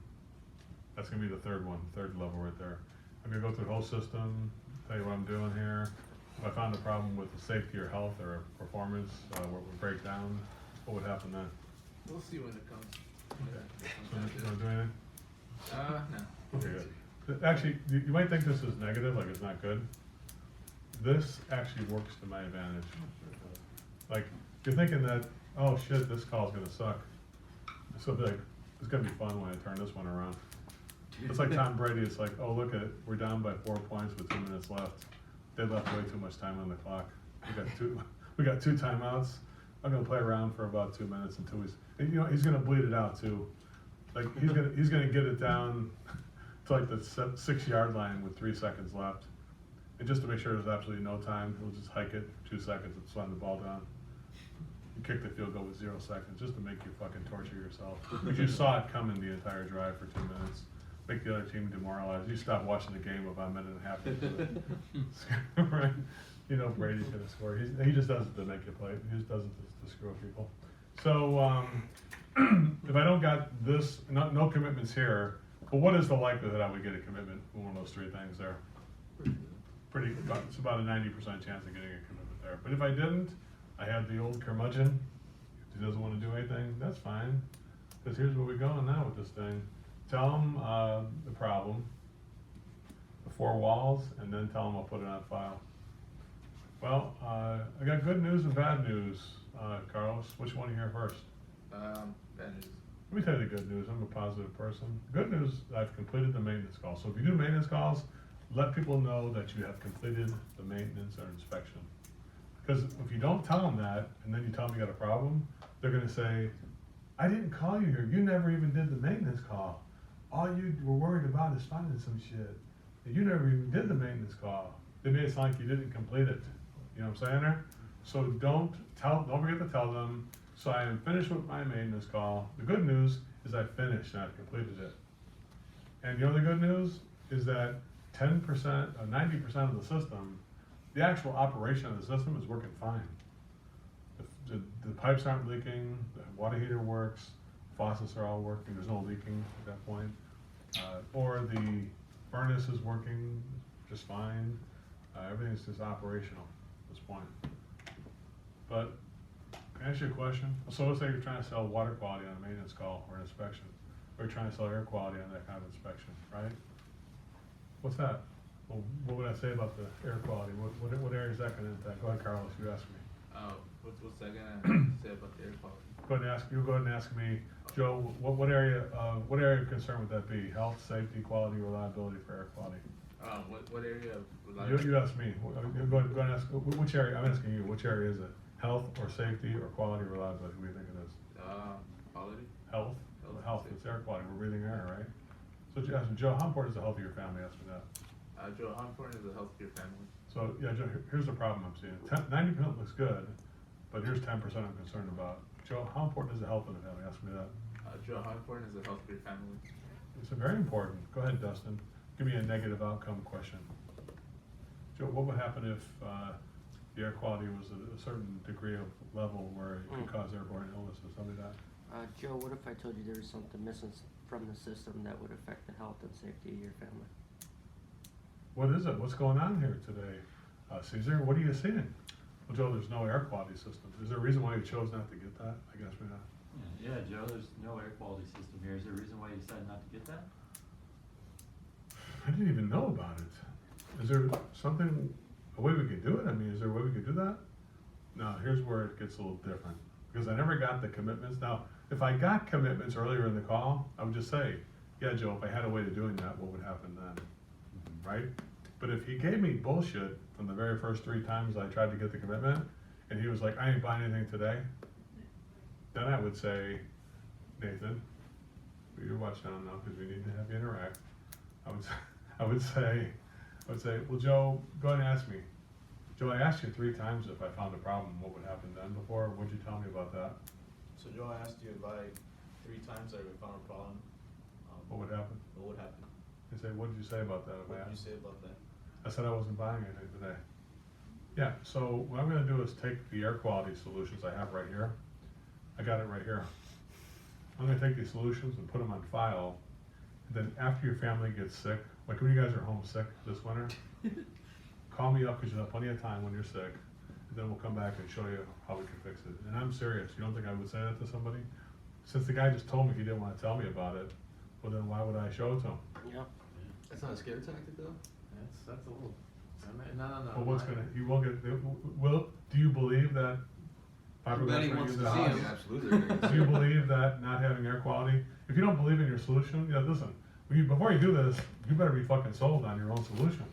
That's gonna be the third level right there. I'm gonna go through the whole system, tell you what I'm doing here. If I found a problem with the safety or health or performance, what would break down, what would happen then? We'll see when it comes. So, you wanna do anything? No. Okay, good. Actually, you might think this is negative, like it's not good. This actually works to my advantage. Like, you're thinking that, oh shit, this call's gonna suck. So like, it's gonna be fun when I turn this one around. It's like Tom Brady, it's like, oh, look at it, we're down by 4 points with 2 minutes left. They left way too much time on the clock. We got two timeouts. I'm gonna play around for about 2 minutes until and he's gonna bleed it out too. Like, he's gonna get it down to like the 6-yard line with 3 seconds left. And just to make sure there's absolutely no time, we'll just hike it 2 seconds and slam the ball down. You kick the field goal with 0 seconds, just to make you fucking torture yourself. Because you saw it coming the entire drive for 2 minutes. Make the other team demoralized. You stop watching the game about a minute and a half into it. Right? You know Brady's gonna score. He just does it to make you play. He just does it to screw with people. So, if I don't got this, no commitments here, but what is the likelihood I would get a commitment for one of those three things there? It's about a 90% chance of getting a commitment there. But if I didn't, I have the old curmudgeon, if he doesn't wanna do anything, that's fine. Cause here's where we're going now with this thing. Tell him, the problem, the 4 walls, and then tell him I'll put it on file. Well, I got good news and bad news, Carlos, which one do you hear first? Bad news. Let me tell you the good news, I'm a positive person. Good news, I've completed the maintenance call. So if you do maintenance calls, let people know that you have completed the maintenance or inspection. Because if you don't tell them that, and then you tell them you got a problem, they're gonna say, I didn't call you here, you never even did the maintenance call. All you were worried about is finding some shit. And you never even did the maintenance call. They made it sound like you didn't complete it. You know what I'm saying there? So don't forget to tell them, so I am finished with my maintenance call. The good news is I finished and I've completed it. And the other good news is that 10% or 90% of the system, the actual operation of the system is working fine. The pipes aren't leaking, the water heater works, faucets are all working, there's no leaking at that point. Or the furnace is working just fine. Everything's just operational at this point. But, can I ask you a question? So let's say you're trying to sell water quality on a maintenance call or an inspection, or you're trying to sell air quality on that kind of inspection, right? What's that? Well, what would I say about the air quality? What area is that gonna impact? Go ahead, Carlos, you ask me. What's that gonna say about the air quality? You go ahead and ask me, Joe, what area of concern would that be? Health, safety, quality, reliability for air quality? What area of You ask me. Go ahead and ask, which area, I'm asking you, which area is it? Health or safety or quality or reliability? What do you think it is? Quality? Health? Health, it's air quality, we're breathing air, right? So you ask me, Joe, how important is the health of your family? Ask me that. Joe, how important is the health of your family? So, yeah, Joe, here's the problem I'm seeing. 90% looks good, but here's 10% I'm concerned about. Joe, how important is the health of the family? Ask me that. Joe, how important is the health of your family? It's very important. Go ahead, Dustin. Give me a negative outcome question. Joe, what would happen if the air quality was at a certain degree of level where it could cause airborne illnesses? Tell me that. Joe, what if I told you there was something missing from the system that would affect the health and safety of your family? What is it? What's going on here today? Caesar, what are you seeing? Well, Joe, there's no air quality system. Is there a reason why you chose not to get that? I guess we not. Yeah, Joe, there's no air quality system here. Is there a reason why you decided not to get that? I didn't even know about it. Is there something, a way we could do it? I mean, is there a way we could do that? No, here's where it gets a little different. Because I never got the commitments. Now, if I got commitments earlier in the call, I would just say, yeah, Joe, if I had a way of doing that, what would happen then? Right? But if he gave me bullshit from the very first 3 times I tried to get the commitment, and he was like, I ain't buying anything today, then I would say, Nathan, put your watch down now because we need to have you interact. I would say, well, Joe, go ahead and ask me. Joe, I asked you 3 times if I found a problem, what would happen then before? What'd you tell me about that? So Joe, I asked you if I 3 times that we found a problem. What would happen? What would happen? I say, what did you say about that? If I What did you asked? say about that? I said I wasn't buying anything today. Yeah, so what I'm gonna do is take the air quality solutions I have right here. I got it right here. I'm gonna take these solutions and put them on file. And then after your family gets sick, like when you guys are homesick this winter, call me up because you'll have plenty of time when you're sick. And then we'll come back and show you how we can fix it. And I'm serious, you don't think I would say that to somebody? Since the guy just told me he didn't wanna tell me about it, well then why would I show it to him? Yeah. That's not a scare tactic though. That's a little. No. Well, what's gonna, you won't get, do you believe that Everybody fiberglass wants is to the see house? him. Absolutely. Do you believe that not having air quality, if you don't believe in your solution, yeah, listen, before you do this, you better be fucking sold on your own solution.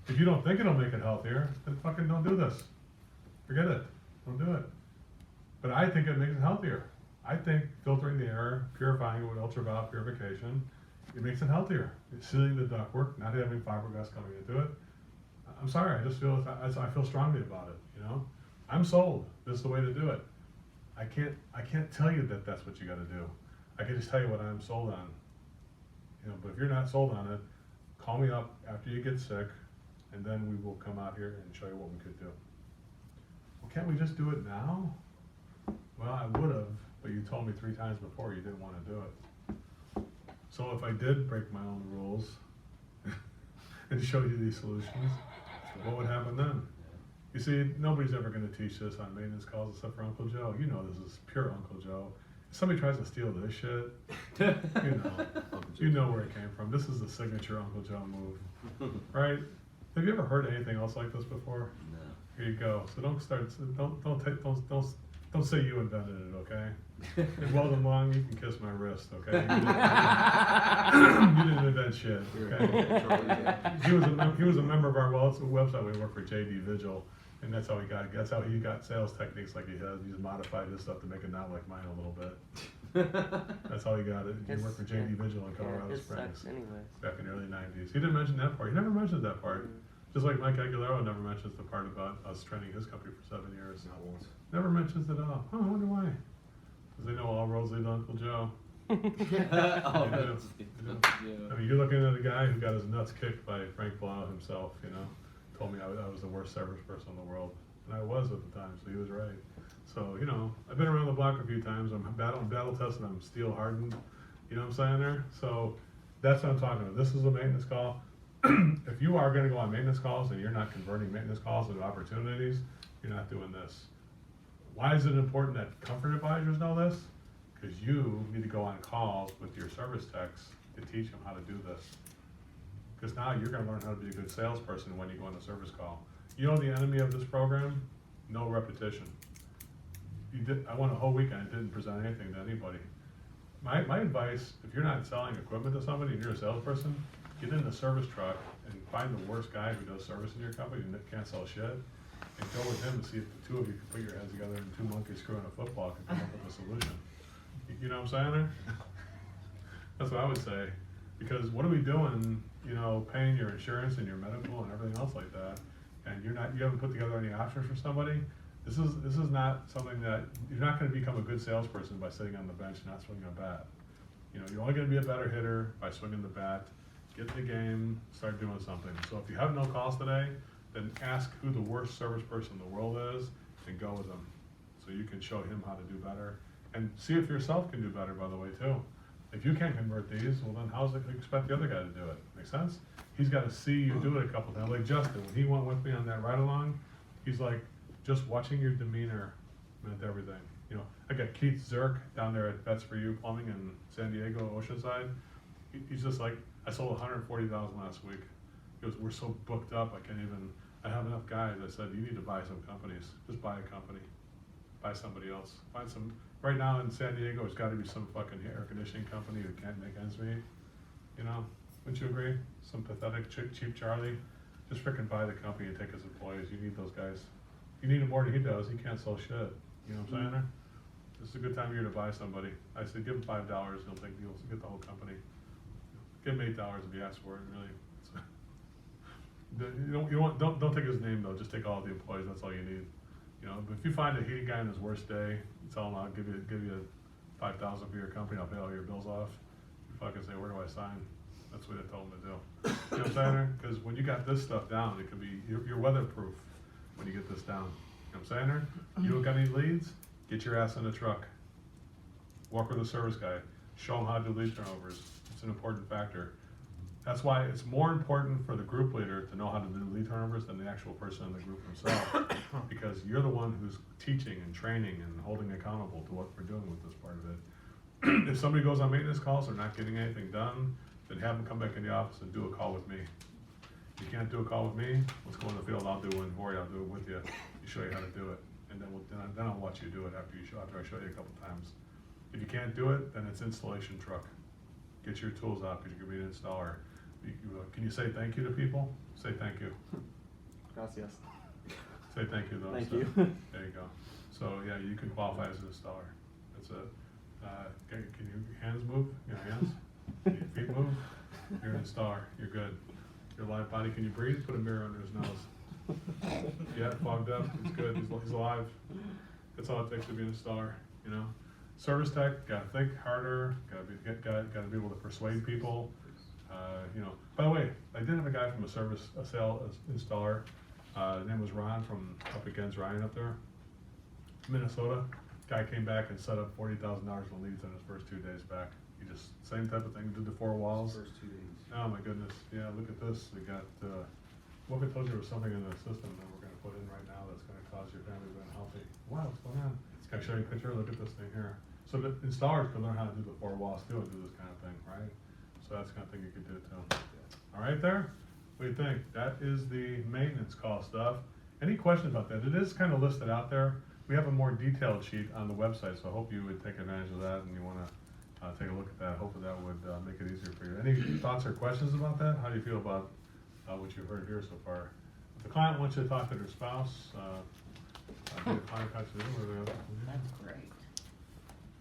If you don't think it'll make it healthier, then fucking don't do this. Forget it, don't do it. But I think it makes it healthier. I think filtering the air, purifying it with ultraviolet purification, it makes it healthier. It's sealing the ductwork, not having fiberglass coming into it. I'm sorry, I just feel, I feel strongly about it, you know? I'm sold, this is the way to do it. I can't tell you that that's what you gotta do. I can just tell you what I'm sold on. You know, but if you're not sold on it, call me up after you get sick, and then we will come out here and show you what we could do. Well, can't we just do it now? Well, I would've, but you told me 3 times before you didn't wanna do it. So if I did break my own rules and show you these solutions, what would happen then? You see, nobody's ever gonna teach this on maintenance calls except for Uncle Joe. You know this is pure Uncle Joe. If somebody tries to steal this shit, you know where it came from. This is the signature Uncle Joe move, right? Have you ever heard anything else like this before? No. Here you go. So don't say you invented it, okay? And Weldon Long, you can kiss my wrist, okay? You didn't invent shit, okay? He was a member of our website. We worked for JD Vigil, and that's how he got sales techniques like he has. He's modified his stuff to make it not like mine a little bit. That's how he got it. He worked for JD Vigil in Colorado it Springs sucks anyways. back in the early '90s. He didn't mention that part. He never mentions that part. Just like Mike Aguilera never mentions the part about us training his company for 7 years. Not once. Never mentions it at all. Oh, I wonder why. Because they know all roads lead to Uncle Joe. Oh, They do. that's- They do. I mean, you're looking at a guy who got his nuts kicked by Frank Blau himself, you know. Told me I was the worst service person in the world. And I was at the time, so he was right. So, you know, I've been around the block a few times. I'm battle tested, I'm steel hardened. You know what I'm saying there? So that's what I'm talking about. This is a maintenance call. If you are gonna go on maintenance calls and you're not converting maintenance calls into opportunities, you're not doing this. Why is it important that comfort advisors know this? Because you need to go on calls with your service techs to teach them how to do this. Because now you're gonna learn how to be a good salesperson when you go on a service call. You know the enemy of this program? No repetition. I went a whole weekend and didn't present anything to anybody. My advice, if you're not selling equipment to somebody and you're a salesperson, get in the service truck and find the worst guy who does service in your company and can't sell shit, and go with him to see if the two of you can put your heads together and 2 monkeys screwing a football can come up with a solution. You know what I'm saying there? That's what I would say. Because what are we doing, you know, paying your insurance and your medical and everything else like that, and you haven't put together any options for somebody? This is not something that, you're not gonna become a good salesperson by sitting on the bench and not swinging a bat. You know, you're only gonna be a better hitter by swinging the bat. Get in the game, start doing something. So if you have no calls today, then ask who the worst service person in the world is and go with them. So you can show him how to do better. And see if yourself can do better, by the way, too. If you can't convert these, well then how's it expect the other guy to do it? Make sense? He's gotta see you do it a couple times. Like Justin, when he went with me on that ride along, he's like, just watching your demeanor meant everything. You know, I got Keith Zirk down there at Bets for You Plumbing in San Diego, Oceanside. He's just like, I sold 140,000 last week. He goes, we're so booked up, I have enough guys. I said, you need to buy some companies. Just buy a company. Buy somebody else. Find some, right now in San Diego, it's gotta be some fucking air conditioning company who can't make ends meet. You know, wouldn't you agree? Some pathetic cheap Charlie. Just frickin' buy the company and take his employees. You need those guys. You need him more than he does. He can't sell shit. You know what I'm saying there? This is a good time of year to buy somebody. I said, give him $5, he'll get the whole company. Give him $8 if he asks for it, really. Don't take his name though, just take all the employees, that's all you need. You know, but if you find a heating guy on his worst day, tell him I'll give you $5,000 for your company, I'll pay all your bills off. You fucking say, where do I sign? That's what I told him to do. You know what I'm saying? Because when you got this stuff down, it could be, you're weatherproof when you get this down. You know what I'm saying? You don't got any leads? Get your ass in the truck. Walk with a service guy. Show him how to do lead turnovers. It's an important factor. That's why it's more important for the group leader to know how to do lead turnovers than the actual person in the group himself. Because you're the one who's teaching and training and holding accountable to what we're doing with this part of it. If somebody goes on maintenance calls or not getting anything done, then have them come back in the office and do a call with me. If you can't do a call with me, let's go in the field, I'll do one for you, I'll do it with you, show you how to do it. And then I'll watch you do it after I show you a couple times. If you can't do it, then it's installation truck. Get your tools out because you can be an installer. Can you say thank you to people? Say thank you. Gracias. Say thank you though. Thank so, you. There you go. So yeah, you can qualify as an installer. That's it. Can your hands move? Your hands? Can your feet move? You're an installer. You're good. Your live body, can you breathe? Put a mirror under his nose. Yeah, fogged up. It's good. He's alive. That's all it takes to be an installer. You know, service tech. Got to think harder. Got to be able to persuade people. You know. By the way, I did have a guy from a sale installer. His name was Ron from up against Ryan up there, Minnesota. Guy came back and set up $40,000 in leads on his first 2 days back. He just, same type of thing, did the 4 walls. First 2 days. Oh my goodness, yeah, look at this, we got, what if I told you there was something in the system that we're gonna put in right now that's gonna cause your family to be unhealthy? Wow, what's going on? Can I show you a picture? Look at this thing here. So the installers can learn how to do the 4 walls too and do this kind of thing, right? So that's the kind of thing you could do too. All right there? What do you think? That is the maintenance call stuff. Any questions about that? It is kind of listed out there. We have a more detailed sheet on the website, so I hope you would take advantage of that and you wanna take a look at that. Hopefully that would make it easier for you. Any thoughts or questions about that? How do you feel about what you've heard here so far? If the client wants you to talk to their spouse, be a client confidential. That's great.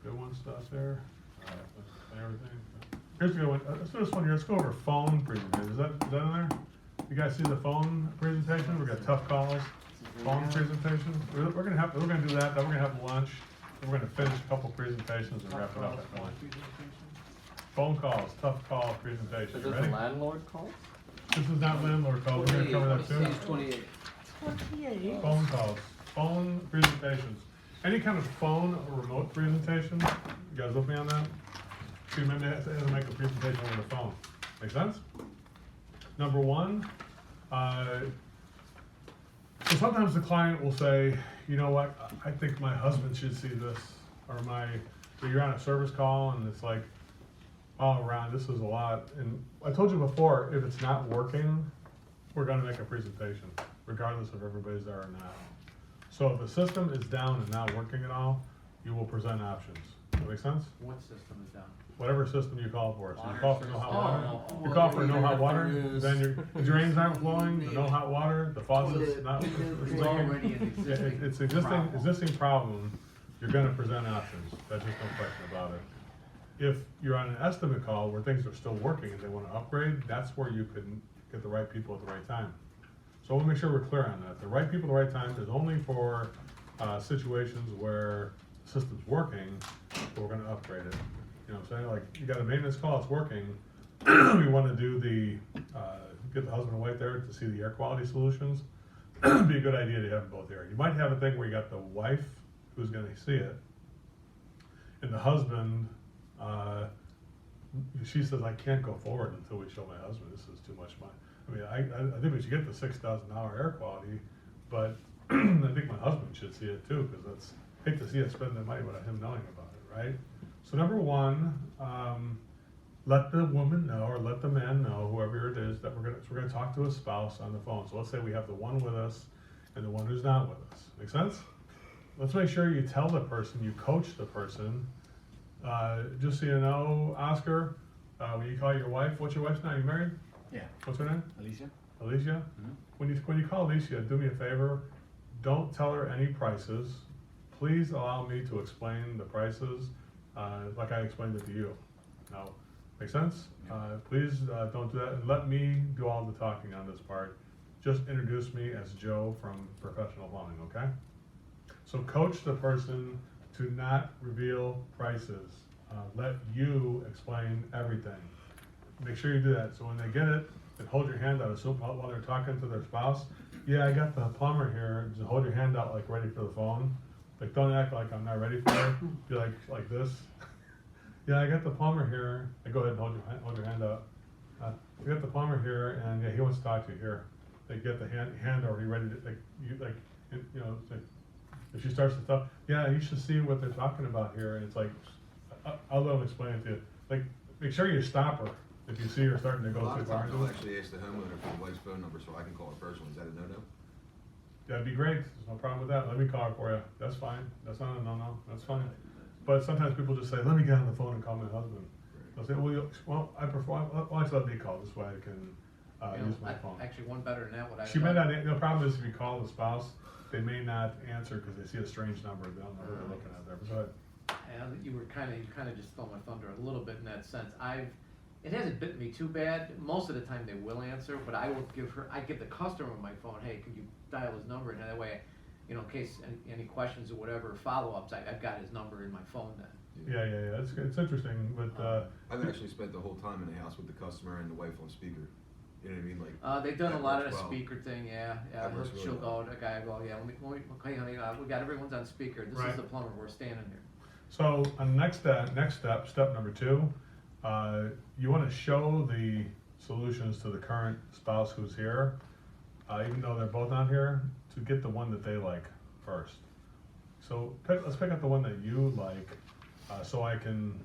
Good one stuff there. Everything. Here's a good one. Let's do this one here. Let's go over phone presentation. Is that in there? You guys see the phone presentation? We've got tough calls, phone presentation. We're gonna do that. Then we're gonna have lunch. Then we're gonna finish a couple presentations and wrap it up at lunch. Phone calls, tough call presentation. Is You it ready? the landlord calls? This is not landlord call. We're gonna cover that too. Page 28. 28. Phone calls, phone presentations. Any kind of phone or remote presentation, you guys with me on that? So you maybe have to make a presentation over the phone. Make sense? Number one, so sometimes the client will say, you know what, I think my husband should see this, or so you're on a service call and it's like, oh, Ron, this is a lot. And I told you before, if it's not working, we're gonna make a presentation, regardless if everybody's there or not. So if the system is down and not working at all, you will present options. Does that make sense? What system is down? Whatever system you call for. So you Water call for service. no hot Oh, water. no. You call for no hot water, furnace, then the drains aren't flowing, the no hot water, the faucet's toilet, not. it's It's already an existing It's problem. existing problem, you're gonna present options, that's just no question about it. If you're on an estimate call where things are still working and they wanna upgrade, that's where you can get the right people at the right time. So I wanna make sure we're clear on that. The right people at the right time is only for, situations where the system's working, but we're gonna upgrade it. You know what I'm saying? Like, you got a maintenance call, it's working, we wanna do get the husband and wife there to see the air quality solutions. Be a good idea to have them both there. You might have a thing where you got the wife who's gonna see it, and the husband, she says, I can't go forward until we show my husband, this is too much money. I mean, I think we should get the $6,000 air quality, but I think my husband should see it too, because that's, hate to see us spend the money without him knowing about it, right? So number one, let the woman know, or let the man know, whoever it is, that we're gonna talk to a spouse on the phone. So let's say we have the one with us and the one who's not with us. Make sense? Let's make sure you tell the person, you coach the person. Just so you know, Oscar, when you call your wife, what's your wife's name? You married? Yeah. What's her name? Alicia? Alicia? When you call Alicia, do me a favor, don't tell her any prices. Please allow me to explain the prices, like I explained it to you. Now, make sense? Please don't do that, and let me do all the talking on this part. Just introduce me as Joe from Professional Plumbing, okay? So coach the person to not reveal prices. Let you explain everything. Make sure you do that, so when they get it, then hold your hand out, so while they're talking to their spouse, yeah, I got the plumber here, just hold your hand out like ready for the phone. Like, don't act like I'm not ready for it, be like this. Yeah, I got the plumber here, go ahead and hold your hand out. We got the plumber here, and yeah, he wants to talk to you here. They get the hand already ready to, if she starts to talk, yeah, you should see what they're talking about here, and it's like, I'll let them explain it to you. Like, make sure you stop her if you see her starting to A go lot too of far times into I'll it. actually ask the homeowner for the wife's phone number so I can call her personally. Is that a no-no? That'd be great, there's no problem with that, let me call her for you, that's fine, that's not a no-no, that's fine. But sometimes people just say, let me get on the phone and call my husband. They'll say, I prefer, well, actually let me call, this way I can, use my phone. Actually, one better than that, what I. She may not, the problem is if you call the spouse, they may not answer because they see a strange number, they don't know who they're looking at there, but go ahead. And you kind of just stole my thunder a little bit in that sense. It hasn't bitten me too bad. Most of the time they will answer, but I give the customer my phone, hey, could you dial his number? And that way, in case any questions or whatever, follow-ups, I've got his number in my phone then. Yeah, it's interesting, but, I've actually spent the whole time in the house with the customer and the wife on speaker. You know what I mean, like. They've done a that lot of works the well. speaker thing, yeah, That works she'll really go, well. the guy will go, yeah, hey honey, we got everyone's on speaker, this Right. is the plumber, we're standing here. So, on the next step number 2, you wanna show the solutions to the current spouse who's here, even though they're both on here, to get the one that they like first. So, let's pick up the one that you like, so I can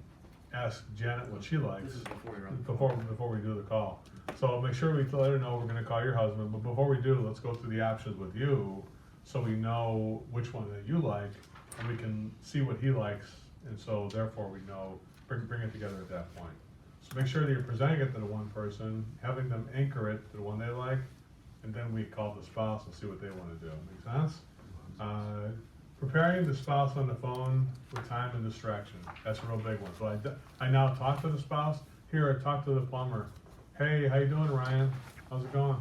ask Janet what she likes. This is before you're on the phone. Before we do the call. So make sure we let her know we're gonna call your husband, but before we do, let's go through the options with you, so we know which one that you like, and we can see what he likes, and so therefore we know, bring it together at that point. So make sure that you're presenting it to the one person, having them anchor it to the one they like, and then we call the spouse and see what they wanna do. Make sense? Preparing the spouse on the phone with time and distraction, that's a real big one. So I now talk to the spouse, here I talk to the plumber. Hey, how you doing, Ryan? How's it going?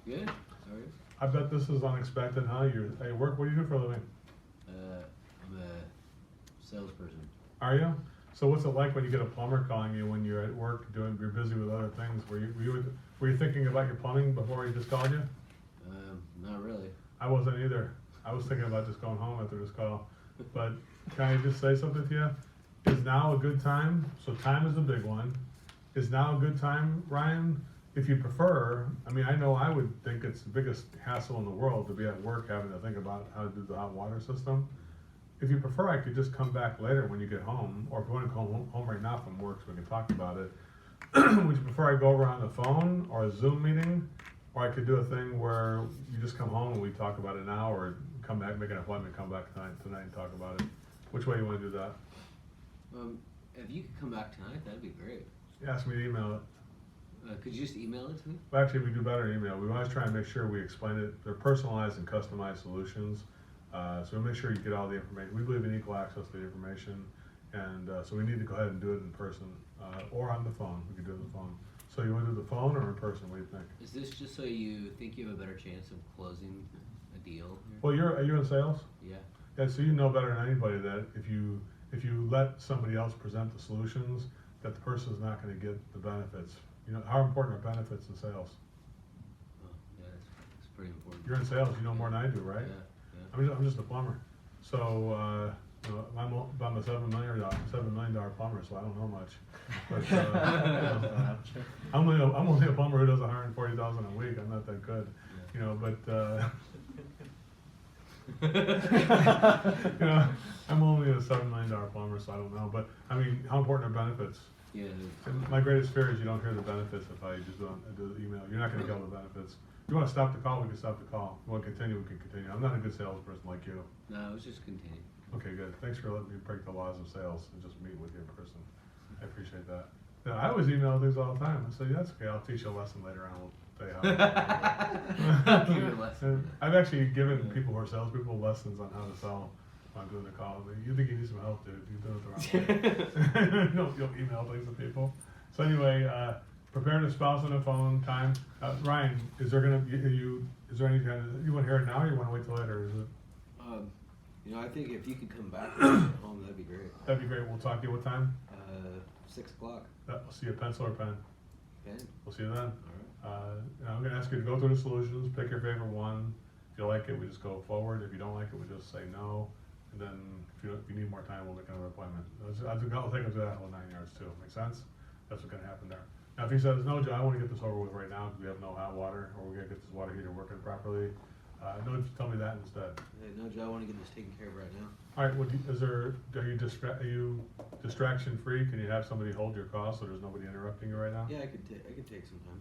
Good, how are you? I bet this is unexpected, huh? Hey, work, what do you do for a living? I'm a salesperson. Are you? So what's it like when you get a plumber calling you when you're at work you're busy with other things? Were you thinking about your plumbing before he just called you? Not really. I wasn't either. I was thinking about just going home after this call. But can I just say something to you? Is now a good time? So time is the big one. Is now a good time, Ryan? If you prefer, I mean, I know I would think it's the biggest hassle in the world to be at work having to think about how to do the hot water system. If you prefer, I could just come back later when you get home, or if you want to come home right now from work so we can talk about it. Would you prefer I go over on the phone or a Zoom meeting? Or I could do a thing where you just come home and we talk about it now, or come back, make an appointment, come back tonight and talk about it. Which way you wanna do that? If you could come back tonight, that'd be great. Ask me to email it. Could you just email it to me? Well, actually, we do better in email. We always try and make sure we explain it. They're personalized and customized solutions. So we make sure you get all the information. We believe in equal access to the information. And so we need to go ahead and do it in person, or on the phone. We can do it on the phone. So you wanna do the phone or in person? What do you think? Is this just so you think you have a better chance of closing a deal here? Well, are you in sales? Yeah. Yeah, so you know better than anybody that if you let somebody else present the solutions, that the person's not gonna get the benefits. You know, how important are benefits in sales? Oh, yeah, that's pretty important. You're in sales, you know more than I do, right? Yeah, I'm just a plumber. So, you know, I'm a $7 million plumber, so I don't know much. But, I'm only a plumber who does $140,000 a week. I'm not that good, you know, but, you know, I'm only a $7 million plumber, so I don't know. But, I mean, how important are benefits? Yeah. And my greatest fear is you don't hear the benefits if I just do the email. You're not gonna get all the benefits. If you wanna stop the call, we can stop the call. If you wanna continue, we can continue. I'm not a good salesperson like you. No, it was just continue. Okay, good. Thanks for letting me break the laws of sales and just meet with you in person. I appreciate that. Yeah, I always email things all the time. I say, that's okay, I'll teach you a lesson later on. We'll tell you how. Give you a lesson. I've actually given people who are salespeople lessons on how to sell when I'm doing the call. I mean, you think you need some help, dude? You're doing it the wrong way. You'll email things to people. So anyway, prepare the spouse on the phone time. Ryan, is there any kind of, you want to hear it now or you want to wait till later? Is it? You know, I think if you could come back when you get home, that'd be great. That'd be great. We'll talk to you what time? 6 o'clock. We'll see you a pencil or pen. Okay. We'll see you then. All And I'm gonna ask you to go through the solutions, pick your favorite one. If you like it, we just go forward. If you don't like it, we just say no. And then if you need more time, we'll make another appointment. I'll take them to that whole 9 yards too. Make sense? That's what's gonna happen there. Now, if he says, no, Joe, I wanna get this over with right now because we have no hot water, or we gotta get this water heater working properly, no, just tell me that instead. Hey, no, Joe, I wanna get this taken care of right now. All right, are you distraction free? Can you have somebody hold your call so there's nobody interrupting you right now? Yeah, I could take some time.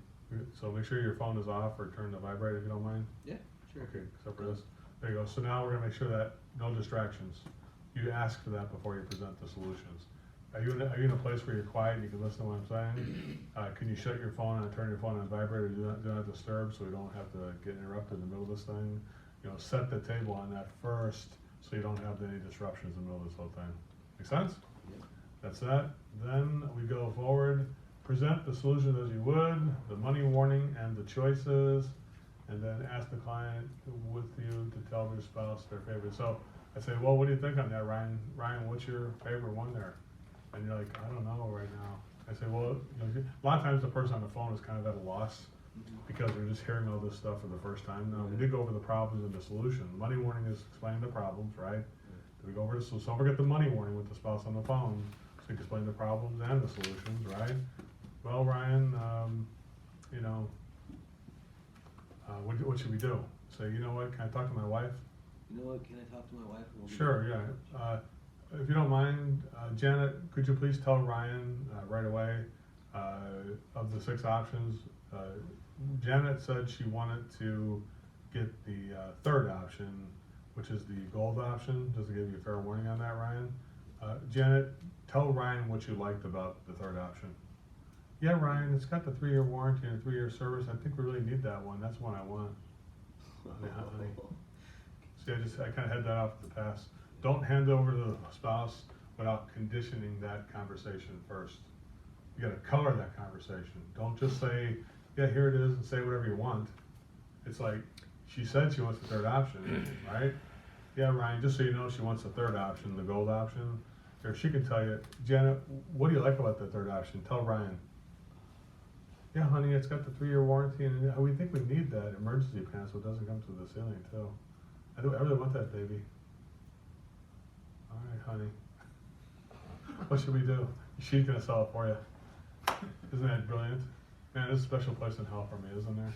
So make sure your phone is off or turn to vibrate if you don't mind. Yeah, sure. Okay, except for this. There you go. So now we're gonna make sure that no distractions. You ask for that before you present the solutions. Are you in a place where you're quiet and you can listen to what I'm saying? Can you shut your phone and turn your phone on vibrate or do not disturb so we don't have to get interrupted in the middle of this thing? You know, set the table on that first so you don't have any disruptions in the middle of this whole thing. Make sense? Yeah. That's that. Then we go forward, present the solution as you would, the money warning and the choices, and then ask the client with you to tell their spouse their favorite. So I say, well, what do you think on that, Ryan? Ryan, what's your favorite one there? And you're like, I don't know right now. I say, well, you know, a lot of times the person on the phone is kind of at a loss because they're just hearing all this stuff for the first time now. We did go over the problems and the solution. Money warning is explaining the problems, right? Did we go over this, so don't forget the money warning with the spouse on the phone, so you can explain the problems and the solutions, right? Well, Ryan, you know, what should we do? Say, you know what, can I talk to my wife? You know what, can I talk to my wife? And we'll do Sure, yeah. If you don't mind, Janet, could you please tell Ryan right away of the 6 options? Janet said she wanted to get the 3rd option, which is the gold option, just to give you a fair warning on that, Ryan. Janet, tell Ryan what you liked about the 3rd option. Yeah, Ryan, it's got the 3-year warranty and 3-year service. I think we really need that one. That's one I want. Yeah, honey. See, I kind of had that off the pass. Don't hand over to the spouse without conditioning that conversation first. You gotta color that conversation. Don't just say, yeah, here it is, and say whatever you want. It's like, she said she wants the 3rd option, right? Yeah, Ryan, just so you know, she wants the 3rd option, the gold option. Or she can tell you, Janet, what do you like about the 3rd option? Tell Ryan. Yeah, honey, it's got the 3-year warranty, and we think we need that emergency pan so it doesn't come to the ceiling too. I really want that, baby. All right, honey. What should we do? She's gonna sell it for you. Isn't that brilliant? Man, there's a special place in hell for me, isn't there?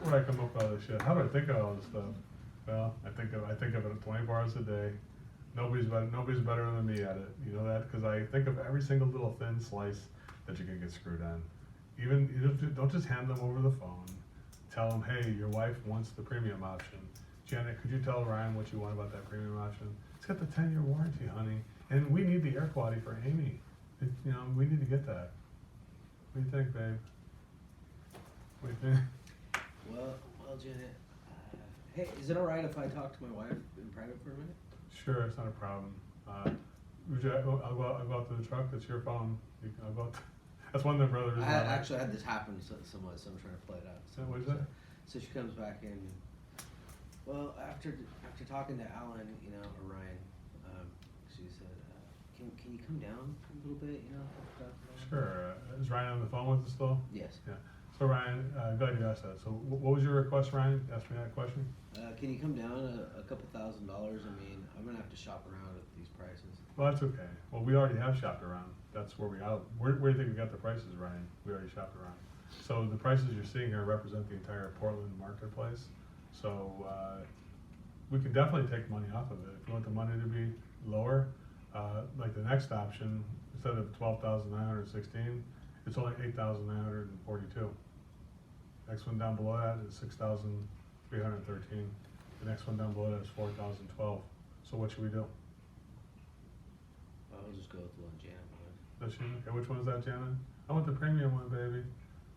Where I come up with all this shit. How do I think of all this stuff? Well, I think of it 24 hours a day. Nobody's better than me at it. You know that? Because I think of every single little thin slice that you can get screwed on. Even, don't just hand them over the phone. Tell them, hey, your wife wants the premium option. Janet, could you tell Ryan what you want about that premium option? It's got the 10-year warranty, honey. And we need the air quality for Amy. You know, we need to get that. What do you think, babe? What do you think? Well, Janet, hey, is it all right if I talk to my wife in private for a minute? Sure, it's not a problem. I'll go out to the truck. That's your phone. I'll go out that's one of the brothers. I actually had this happen somewhat, so I'm trying to play it out. So what is that? So she comes back in. Well, after talking to Alan, you know, or Ryan, she said, "Can you come down a little bit? You know, talk about that?" Sure. Is Ryan on the phone with us still? Yes. Yeah. So Ryan, glad you asked that. So what was your request, Ryan? Ask me that question. Can you come down a couple $1,000s? I mean, I'm gonna have to shop around at these prices. Well, that's okay. Well, we already have shopped around. That's where we are. Where do you think we got the prices, Ryan? We already shopped around. So the prices you're seeing here represent the entire Portland marketplace. So we can definitely take money off of it. If you want the money to be lower, like the next option, instead of 12,916, it's only 8,942. Next one down below that is 6,313. The next one down below that is 4,012. So what should we do? I'll just go with the one Janet wanted. Does she? Okay, which one is that, Janet? I want the premium one, baby.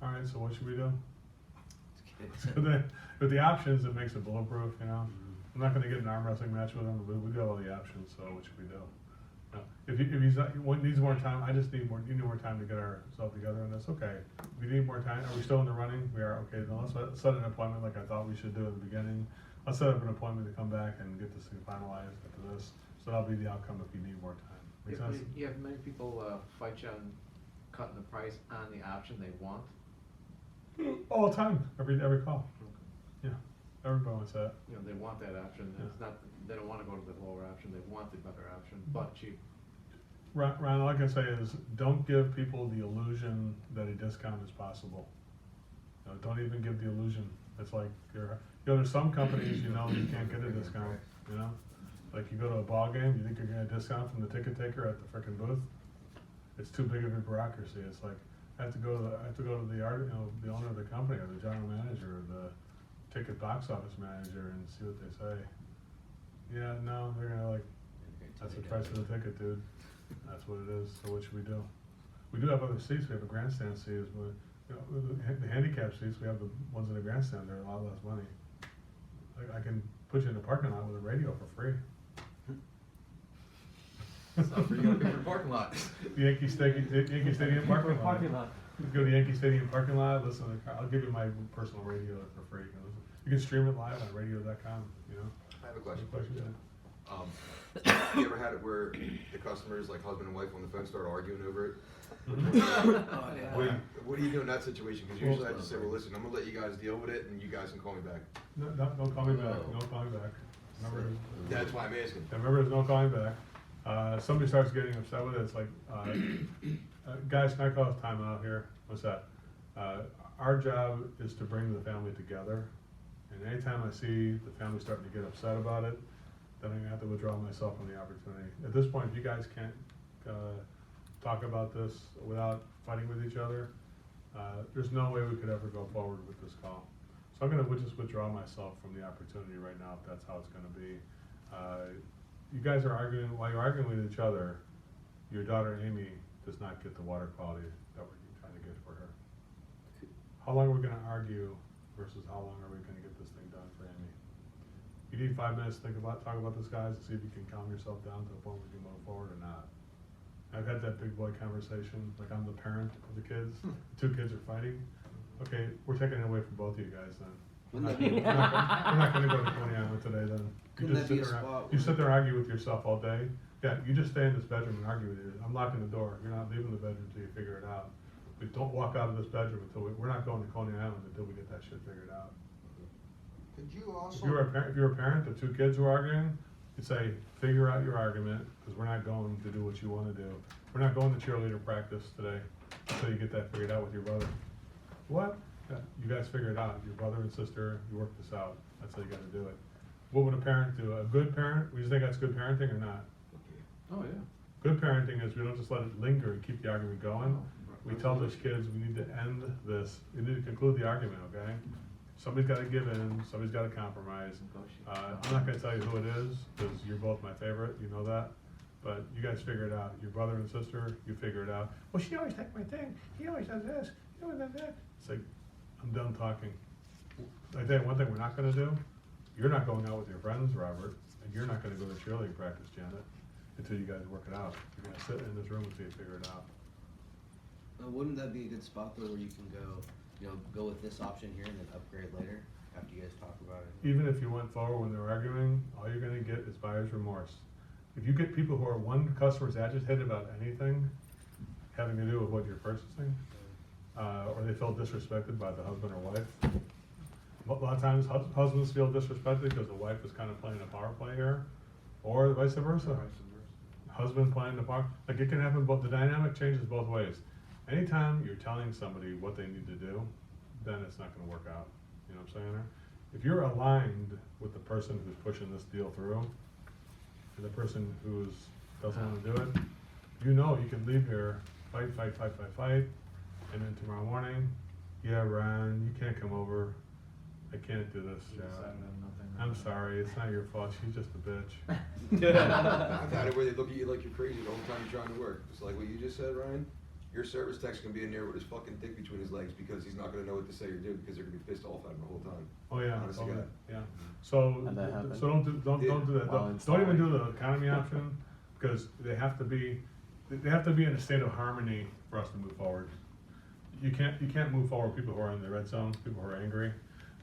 All right, so what should we do? With the options, it makes it bulletproof, you know? I'm not gonna get an arm wrestling match with him, but we got all the options, so what should we do? If he's not, needs more time, you need more time to get ourselves together, and that's okay. If you need more time, are we still in the running? We are, okay, then let's set an appointment like I thought we should do at the beginning. Let's set up an appointment to come back and get this thing finalized after this, so that'll be the outcome if you need more time. Make sense? You have many people fight you on cutting the price on the option they want. All the time, every call. Yeah, everybody wants that. You know, they want that option. It's not, they don't wanna go to the lower option, they want the better option, but cheap. Ryan, all I can say is, don't give people the illusion that a discount is possible. You know, don't even give the illusion. It's like, there's some companies, you can't get a discount, you know? Like you go to a ball game, you think you're getting a discount from the ticket taker at the frickin' booth? It's too big of a bureaucracy. It's like, I have to go to the owner of the company or the general manager or the ticket box office manager and see what they say. Yeah, no, they're gonna that's the price of the ticket, dude. That's what it is. So what should we do? We do have other seats. We have a grandstand seats, but the handicap seats, we have the ones in the grandstand. They're a lot less money. I can put you in the parking lot with a radio for free. So you're gonna pay for the parking lot. The Yankee Stadium parking lot. Go to the Yankee Stadium parking lot, listen to the car. I'll give you my personal radio for free. You can stream it live on radio.com, you know? I have a question. Yeah. You ever had it where the customers, like husband and wife on the phone, start arguing over it? Oh, yeah. What do you do in that situation? Because usually I just say, well, listen, I'm gonna let you guys deal with it, and you guys can call me back. No, don't call me back, don't call me back. Remember, That's why I'm asking. remember, there's no calling back. Somebody starts getting upset with it, it's like, guys, can I call this time out here? What's that? Our job is to bring the family together, and anytime I see the family starting to get upset about it, then I'm gonna have to withdraw myself from the opportunity. At this point, if you guys can't, talk about this without fighting with each other, there's no way we could ever go forward with this call. So I'm gonna just withdraw myself from the opportunity right now, if that's how it's gonna be. You guys are arguing, while you're arguing with each other, your daughter Amy does not get the water quality that we're trying to get for her. How long are we gonna argue versus how long are we gonna get this thing done for Amy? You need 5 minutes to talk about this, guys, and see if you can calm yourself down to the point where you can move forward or not. I've had that big boy conversation, like I'm the parent of the kids, the 2 kids are fighting. Okay, we're taking it away from both of you guys then. Wouldn't that We're be- not gonna go to Coney Island today then. You Couldn't just that be sit a there, spot you where- sit there and argue with yourself all day. Yeah, you just stay in this bedroom and argue with you. I'm locking the door. You're not leaving the bedroom until you figure it out. But don't walk out of this bedroom until we're not going to Coney Island until we get that shit figured out. Could you If also? you're a parent of 2 kids who are arguing, you'd say, figure out your argument, because we're not going to do what you wanna do. We're not going to cheerleader practice today until you get that figured out with your brother. What? Yeah, you guys figure it out, your brother and sister, you work this out, that's how you gotta do it. What would a parent do? A good parent, would you think that's good parenting or not? Oh, yeah. Good parenting is we don't just let it linger and keep the argument going. We tell those kids, we need to end this, we need to conclude the argument, okay? Somebody's gotta give in, somebody's gotta compromise. I'm not gonna tell you who it is, because you're both my favorite, you know that. But you guys figure it out, your brother and sister, you figure it out. Well, she always takes my thing, he always does this, he always does that. It's like, I'm done talking. I tell you one thing we're not gonna do, you're not going out with your friends, Robert, and you're not gonna go to cheerleading practice, Janet, until you guys work it out. You're gonna sit in this room until you figure it out. Wouldn't that be a good spot though, where you can go with this option here and then upgrade later after you guys talk about it? Even if you went forward when they're arguing, all you're gonna get is buyer's remorse. If you get people who are, one customer's agitated about anything having to do with what you're purchasing, or they feel disrespected by the husband or wife. A lot of times husbands feel disrespected because the wife is kind of playing a power play here, or vice versa. Husband playing the power, like it can happen, the dynamic changes both ways. Anytime you're telling somebody what they need to do, then it's not gonna work out, you know what I'm saying there? If you're aligned with the person who's pushing this deal through, and the person who's doesn't wanna do it, you know you can leave here, fight, and then tomorrow morning, yeah, Ron, you can't come over, I can't do this, I'm sorry, it's not your fault, she's just a bitch. I've had it where they look at you like you're crazy the whole time you're trying to work. It's like what you just said, Ryan. Your service tech's gonna be in there with his fucking dick between his legs because he's not gonna know what to say or do because they're gonna be pissed off at him the whole time. Oh, yeah, Honest to oh, God. yeah, so, And that happened. so don't do that, While don't even do installing. the economy option, because they have to be in a state of harmony for us to move forward. You can't move forward with people who are in the red zone, people who are angry,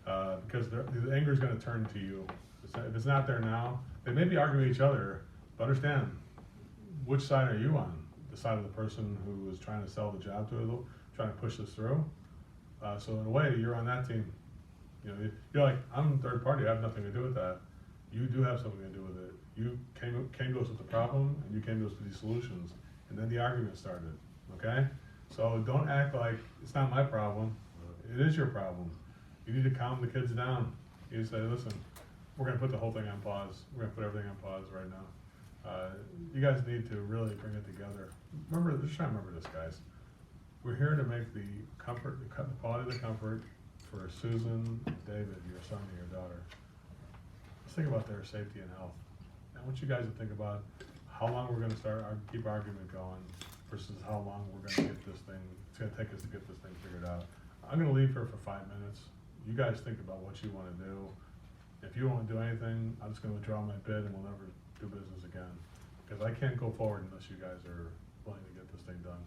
because the anger is gonna turn to you. If it's not there now, they may be arguing with each other, but understand, which side are you on? The side of the person who is trying to sell the job to you, trying to push this through? So in a way, you're on that team. You know, you're like, I'm third party, I have nothing to do with that. You do have something to do with it. You came to us with the problem, and you came to us with these solutions, and then the argument started, okay? So don't act like it's not my problem, it is your problem. You need to calm the kids down. You say, listen, we're gonna put the whole thing on pause, we're gonna put everything on pause right now. You guys need to really bring it together. Remember, just try to remember this, guys. We're here to make the comfort, the quality of the comfort for Susan, David, your son and your daughter. Let's think about their safety and health. I want you guys to think about how long we're gonna keep argument going versus how long we're gonna get this thing, it's gonna take us to get this thing figured out. I'm gonna leave here for 5 minutes. You guys think about what you wanna do. If you don't wanna do anything, I'm just gonna withdraw my bid and we'll never do business again. Because I can't go forward unless you guys are willing to get this thing done.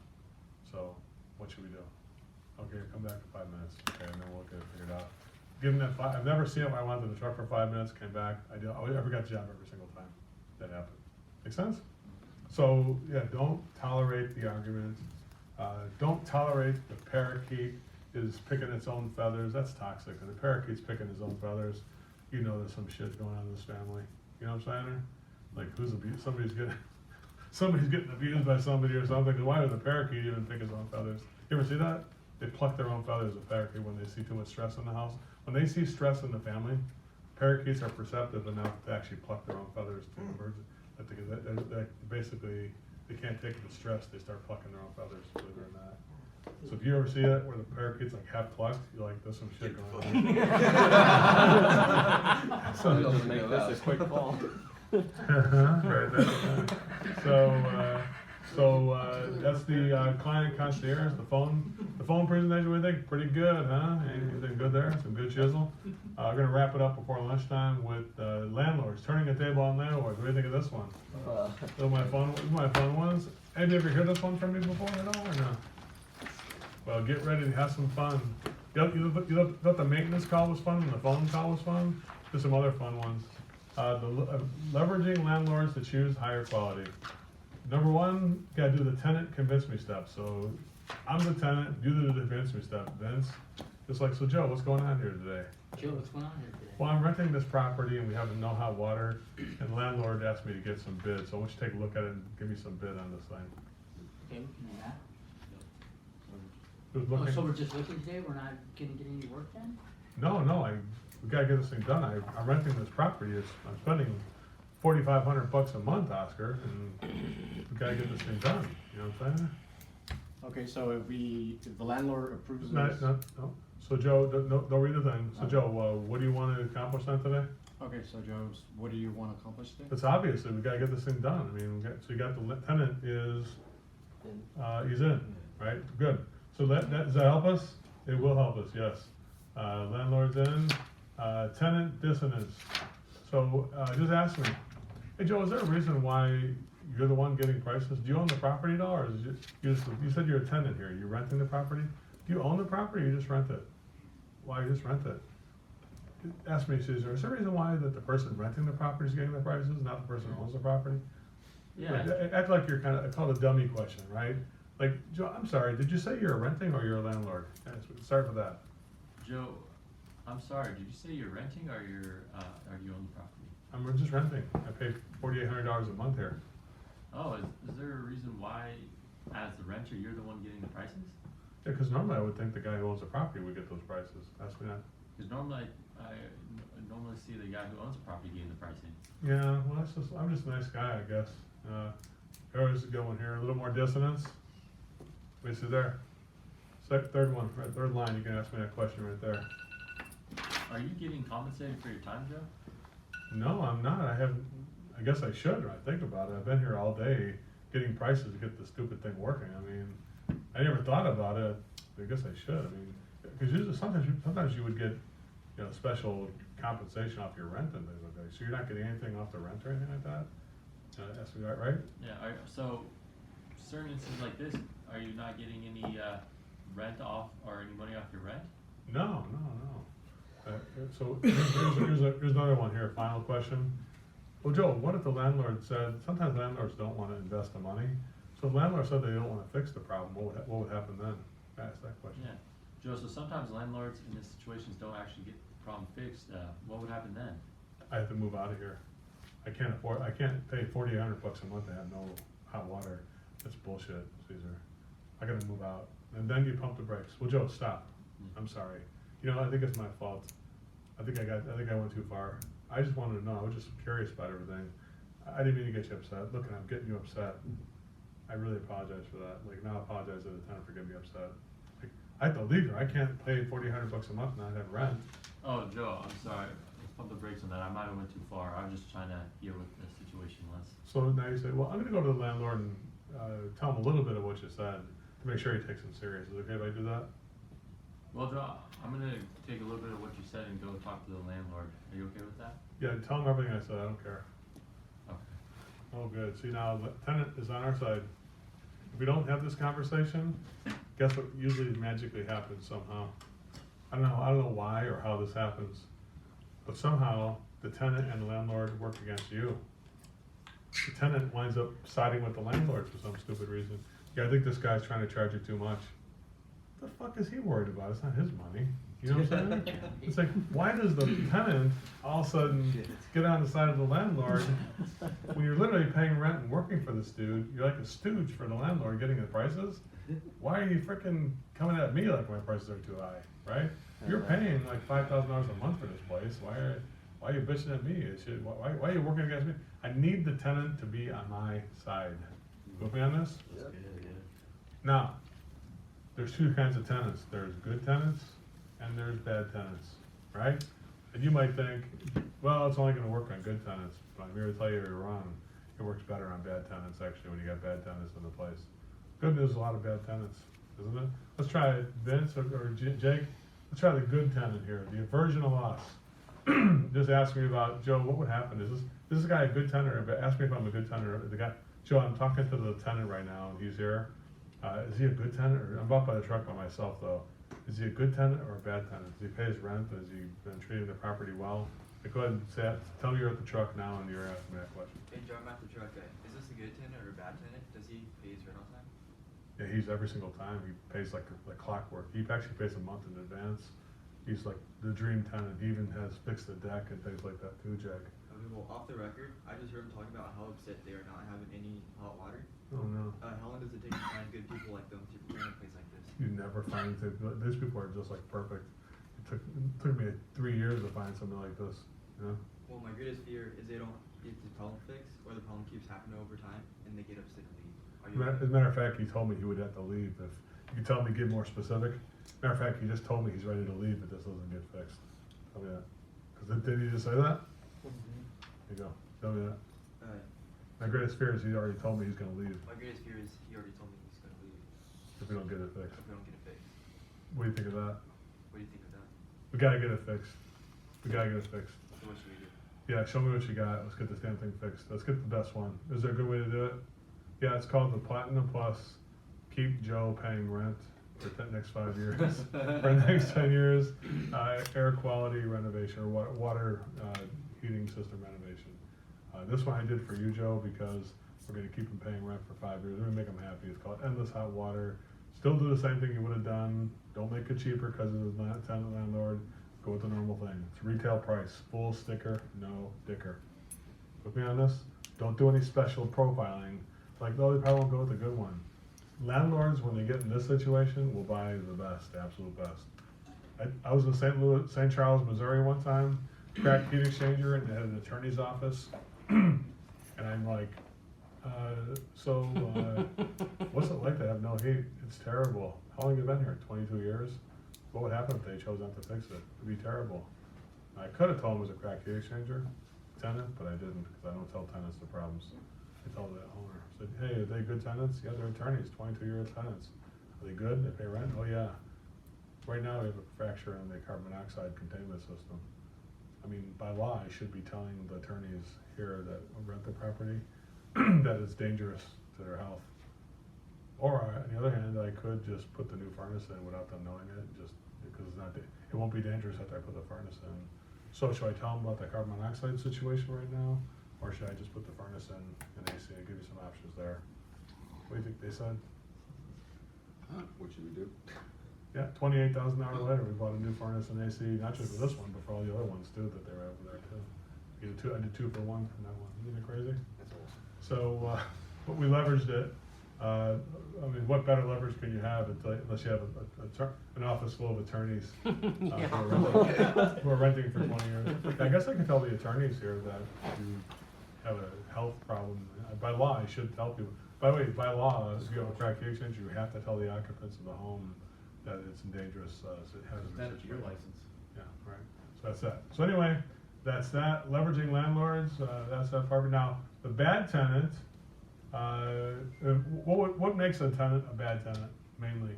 So, what should we do? Okay, come back in 5 minutes, okay, and then we'll get it figured out. Given that I've never seen it, I went to the truck for 5 minutes, came back, I forgot the job every single time that happened. Make sense? So, yeah, don't tolerate the argument. Don't tolerate the parakeet is picking its own feathers. That's toxic. If the parakeet's picking his own feathers, you know there's some shit going on in this family. You know what I'm saying? Like, somebody's getting abused by somebody or something. 'Cause why would the parakeet even pick his own feathers? You ever see that? They pluck their own feathers, the parakeet, when they see too much stress in the house. When they see stress in the family, parakeets are perceptive enough to actually pluck their own feathers to the birds. Basically, they can't take the stress, they start plucking their own feathers, believe it or not. So if you ever see that where the parakeet's like half plucked, you're like, there's some shit going on. So Doesn't make this a quick fall. Right, that's the client concierge, the phone presentation, we think, pretty good, huh? Anything good there, some good chisel? We're gonna wrap it up before lunchtime with landlords, turning the table on landlords. What do you think of this one? This is my fun ones. Have you ever heard this one from me before at all, or no? Well, get ready to have some fun. You thought the maintenance call was fun and the phone call was fun? There's some other fun ones. Leveraging landlords to choose higher quality. Number one, you gotta do the tenant convince me step. So I'm the tenant, do the convince me step. Vince, just like, so Joe, what's going on here today? Joe, what's going on here today? Well, I'm renting this property and we have no hot water, and the landlord asked me to get some bids. So I want you to take a look at it and give me some bid on this thing. Okay, we can do that. Who's Oh, looking? so we're just looking today, we're not gonna get any work done? No, we gotta get this thing done. I'm renting this property. I'm spending $4,500 a month, Oscar, and we gotta get this thing done. You know what I'm saying? Okay, so if the landlord approves No, this. no. So Joe, don't read the thing. So Joe, what do you want to accomplish then today? Okay, so Joe, what do you want to accomplish today? It's obvious that we gotta get this thing done. I mean, so you got the tenant is, he's in, right? Good. So does that help us? It will help us, yes. Landlord's in, tenant dissonance. So, just ask me, hey Joe, is there a reason why you're the one getting prices? Do you own the property at all, or is it you said you're a tenant here, you're renting the property? Do you own the property or you just rent it? Why you just rent it? Ask me, Caesar, is there a reason why that the person renting the property is getting the prices, not the person who owns the property? Yeah. Act like you're I call it a dummy question, right? Like, Joe, I'm sorry, did you say you're renting or you're a landlord? Start with that. Joe, I'm sorry, did you say you're renting or you own the property? I'm just renting. I pay $4,800 a month here. Oh, is there a reason why, as the renter, you're the one getting the prices? Yeah, because normally I would think the guy who owns the property would get those prices. Ask me that. Because normally, I normally see the guy who owns the property getting the pricing. Yeah, well, I'm just a nice guy, I guess. Here's a good one here. A little more dissonance. Wait, see there. Third one, right, third line. You can ask me that question right there. Are you getting compensated for your time, Joe? No, I'm not. I guess I should. When I think about it, I've been here all day getting prices to get the stupid thing working. I mean, I never thought about it. I guess I should. I mean, because sometimes you would get, special compensation off your rent and things like that. So you're not getting anything off the rent or anything like that. Ask me that, right? Yeah. So, certain instances like this, are you not getting any rent off or any money off your rent? No. So here's another one here. Final question. Well, Joe, what if the landlord said, sometimes landlords don't want to invest the money. So the landlord said they don't want to fix the problem. What would happen then? Ask that question. Yeah. Joe, so sometimes landlords in these situations don't actually get the problem fixed. What would happen then? I have to move out of here. I can't pay $4,800 a month to have no hot water. That's bullshit, Caesar. I gotta move out. And then you pump the brakes. Well, Joe, stop. I'm sorry. I think it's my fault. I think I went too far. I just wanted to know. I was just curious about everything. I didn't mean to get you upset. Look, I'm getting you upset. I really apologize for that. Like, now I apologize to the tenant for getting me upset. Like, I have to leave her. I can't pay $4,800 a month and not have rent. Oh, Joe, I'm sorry. Let's pump the brakes on that. I might have went too far. I was just trying to hear what the situation was. So now you say, well, I'm gonna go to the landlord and tell him a little bit of what you said to make sure he takes it serious. Is it okay if I do that? Well, Joe, I'm gonna take a little bit of what you said and go talk to the landlord. Are you okay with that? Yeah, tell him everything I said. I don't care. Okay. Oh, good. See, now the tenant is on our side. If we don't have this conversation, guess what usually magically happens somehow? I don't know why or how this happens, but somehow the tenant and the landlord work against you. the tenant winds up siding with the landlord for some stupid reason. Yeah, I think this guy's trying to charge you too much. The fuck is he worried about? It's not his money. You know what I'm saying? It's like, why does the tenant all of a sudden get on the side of the landlord when you're literally paying rent and working for this dude? You're like a stooge for the landlord getting the prices. Why are you freaking coming at me like my prices are too high, right? You're paying like $5,000 a month for this place. Why are you bitching at me? Why are you working against me? I need the tenant to be on my side. With me on this? That's good, yeah. Now, there's two kinds of tenants. There's good tenants and there's bad tenants, right? And you might think, well, it's only gonna work on good tenants, but I'm here to tell you you're wrong. It works better on bad tenants, actually, when you got bad tenants in the place. Good news, a lot of bad tenants, isn't it? Let's try it, Vince or Jake. Let's try the good tenant here, the aversion of loss. Just ask me about, Joe, what would happen? Is this guy a good tenant, or ask me if I'm a good tenant, or the guy, Joe, I'm talking to the tenant right now, and he's here. Is he a good tenant, or I'm up by the truck by myself though. Is he a good tenant or a bad tenant? Does he pay his rent? Has he been treating the property well? Go ahead and say that. Tell me you're at the truck now and you're asking me that question. Hey Joe, I'm at the truck. Is this a good tenant or a bad tenant? Does he pay his rent on time? Yeah, he's every single time. He pays like clockwork. He actually pays a month in advance. He's like the dream tenant. He even has fixed the deck and things like that too, Jack. Okay, well, off the record, I just heard him talking about how upset they are not having any hot water. Oh no. How long does it take to find good people like them to run a place like this? You never find it. These people are just like perfect. It took me 3 years to find something like this. You know? Well, my greatest fear is they don't get the problem fixed, or the problem keeps happening over time, and they get upset and leave. Are you? As a matter of fact, he told me he would have to leave if you could tell me, get more specific. Matter of fact, he just told me he's ready to leave if this doesn't get fixed. Tell me that. Did he just say that? There you go. Tell me that. My greatest fear is he already told me he's gonna leave My greatest fear is he already told me he's gonna leave if we don't get it fixed. if we don't get it fixed. What do you think of that? What do you think of that? We gotta get it fixed. We gotta get it fixed. So what should we do? Yeah, show me what you got. Let's get this damn thing fixed. Let's get the best one. Is there a good way to do it? Yeah, it's called the Platinum Plus. Keep Joe paying rent for the next 5 years. For the next 10 years, air quality renovation or water heating system renovation. This one I did for you, Joe, because we're gonna keep him paying rent for 5 years. We're gonna make him happy. It's called Endless Hot Water. Still do the same thing you would have done. Don't make it cheaper because of the tenant landlord. Go with the normal thing. It's retail price. Full sticker, no dicker. With me on this? Don't do any special profiling. Like, no, they probably won't go with the good one. Landlords, when they get in this situation, will buy the best, the absolute best. I was in St. Charles, Missouri one time, cracked heat exchanger, and they had an attorney's office. And I'm like, what's it like to have no heat? It's terrible. How long have you been here? 22 years? What would happen if they chose not to fix it? It'd be terrible. I could have told them it was a cracked heat exchanger tenant, but I didn't because I don't tell tenants the problems. I told the owner, I said, hey, are they good tenants? Yeah, they're attorneys, 22-year tenants. Are they good? They pay rent? Oh yeah. Right now we have a fracture in the carbon monoxide containment system. I mean, by law, I should be telling the attorneys here that rent the property that it's dangerous to their health. Or on the other hand, I could just put the new furnace in without them knowing it, just because it's not, it won't be dangerous after I put the furnace in. So should I tell them about the carbon monoxide situation right now? Or should I just put the furnace in AC and give you some options there? What do you think they said? What should we do? Yeah, $28,000 later, we bought a new furnace and AC, not just for this one, but for all the other ones too that they were over there too. I did 2 for 1 on that one. Isn't it crazy? That's awesome. So, but we leveraged it. I mean, what better leverage can you have unless you have an office full of attorneys who are renting for 20 years? I guess I can tell the attorneys here that you have a health problem. By law, I should tell people. By the way, by law, if you have a cracked heat exchanger, you have to tell the occupants of the home that it's a dangerous hazardous That's your situation. license. Yeah, right. So that's that. So anyway, that's that. Leveraging landlords, that's that part. Now, the bad tenant, what makes a tenant a bad tenant, mainly?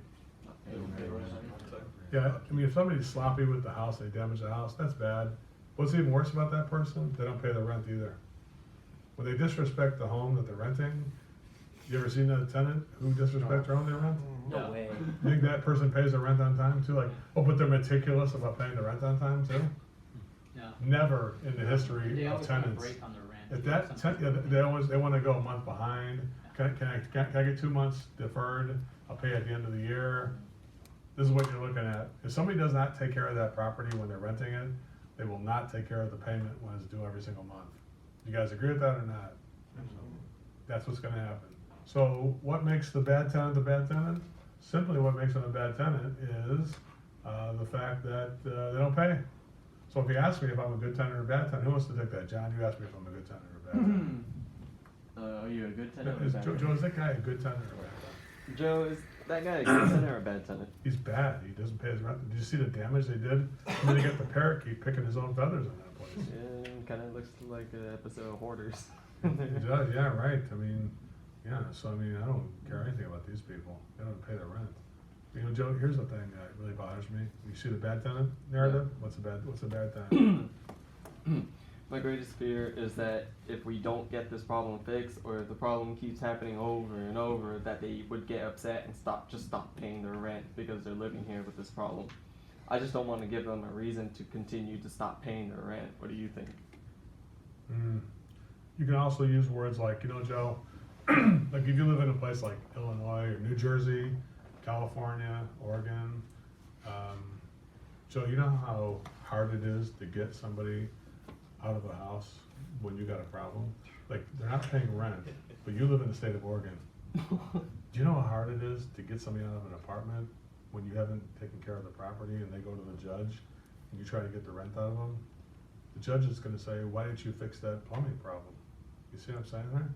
Yeah, I mean, if somebody's sloppy with the house, they damage the house, that's bad. What's even worse about that person? They don't pay the rent either. When they disrespect the home that they're renting, you ever seen a tenant who disrespects their own rent? No way. You think that person pays the rent on time too? Like, oh, but they're meticulous about paying the rent on time too? No. Never in the history They of always put a tenants. break on their rent. If that, they wanna go a month behind, can I get 2 months deferred, I'll pay at the end of the year. This is what you're looking at. If somebody does not take care of that property when they're renting it, they will not take care of the payment when it's due every single month. You guys agree with that or not? That's what's gonna happen. So what makes the bad tenant the bad tenant? Simply what makes them a bad tenant is, the fact that, they don't pay. So if you ask me if I'm a good tenant or a bad tenant, who wants to take that? John, you asked me if I'm a good tenant or a bad tenant. Are you a good tenant or a Is bad Joe, tenant? is that guy a good tenant or a bad tenant? Joe, is that guy a good tenant or a bad tenant? He's bad, he doesn't pay his rent. Did you see the damage they did? And then he got the parakeet picking his own feathers in that place. Yeah, kinda looks like an episode of Hoarders. It does, yeah, right, I mean, yeah, so I mean, I don't care anything about these people, they don't pay their rent. You know, Joe, here's the thing that really bothers me, you see the bad tenant narrative, what's a bad tenant? My greatest fear is that if we don't get this problem fixed, or the problem keeps happening over and over, that they would get upset and stop paying their rent because they're living here with this problem. I just don't want to give them a reason to continue to stop paying their rent. What do you think? You can also use words like, you know, Joe, like if you live in a place like Illinois or New Jersey, California, Oregon, Joe, you know how hard it is to get somebody out of a house when you got a problem? Like, they're not paying rent, but you live in the state of Oregon. Do you know how hard it is to get somebody out of an apartment when you haven't taken care of the property and they go to the judge and you try to get the rent out of them? The judge is gonna say, why didn't you fix that plumbing problem? You see what I'm saying there?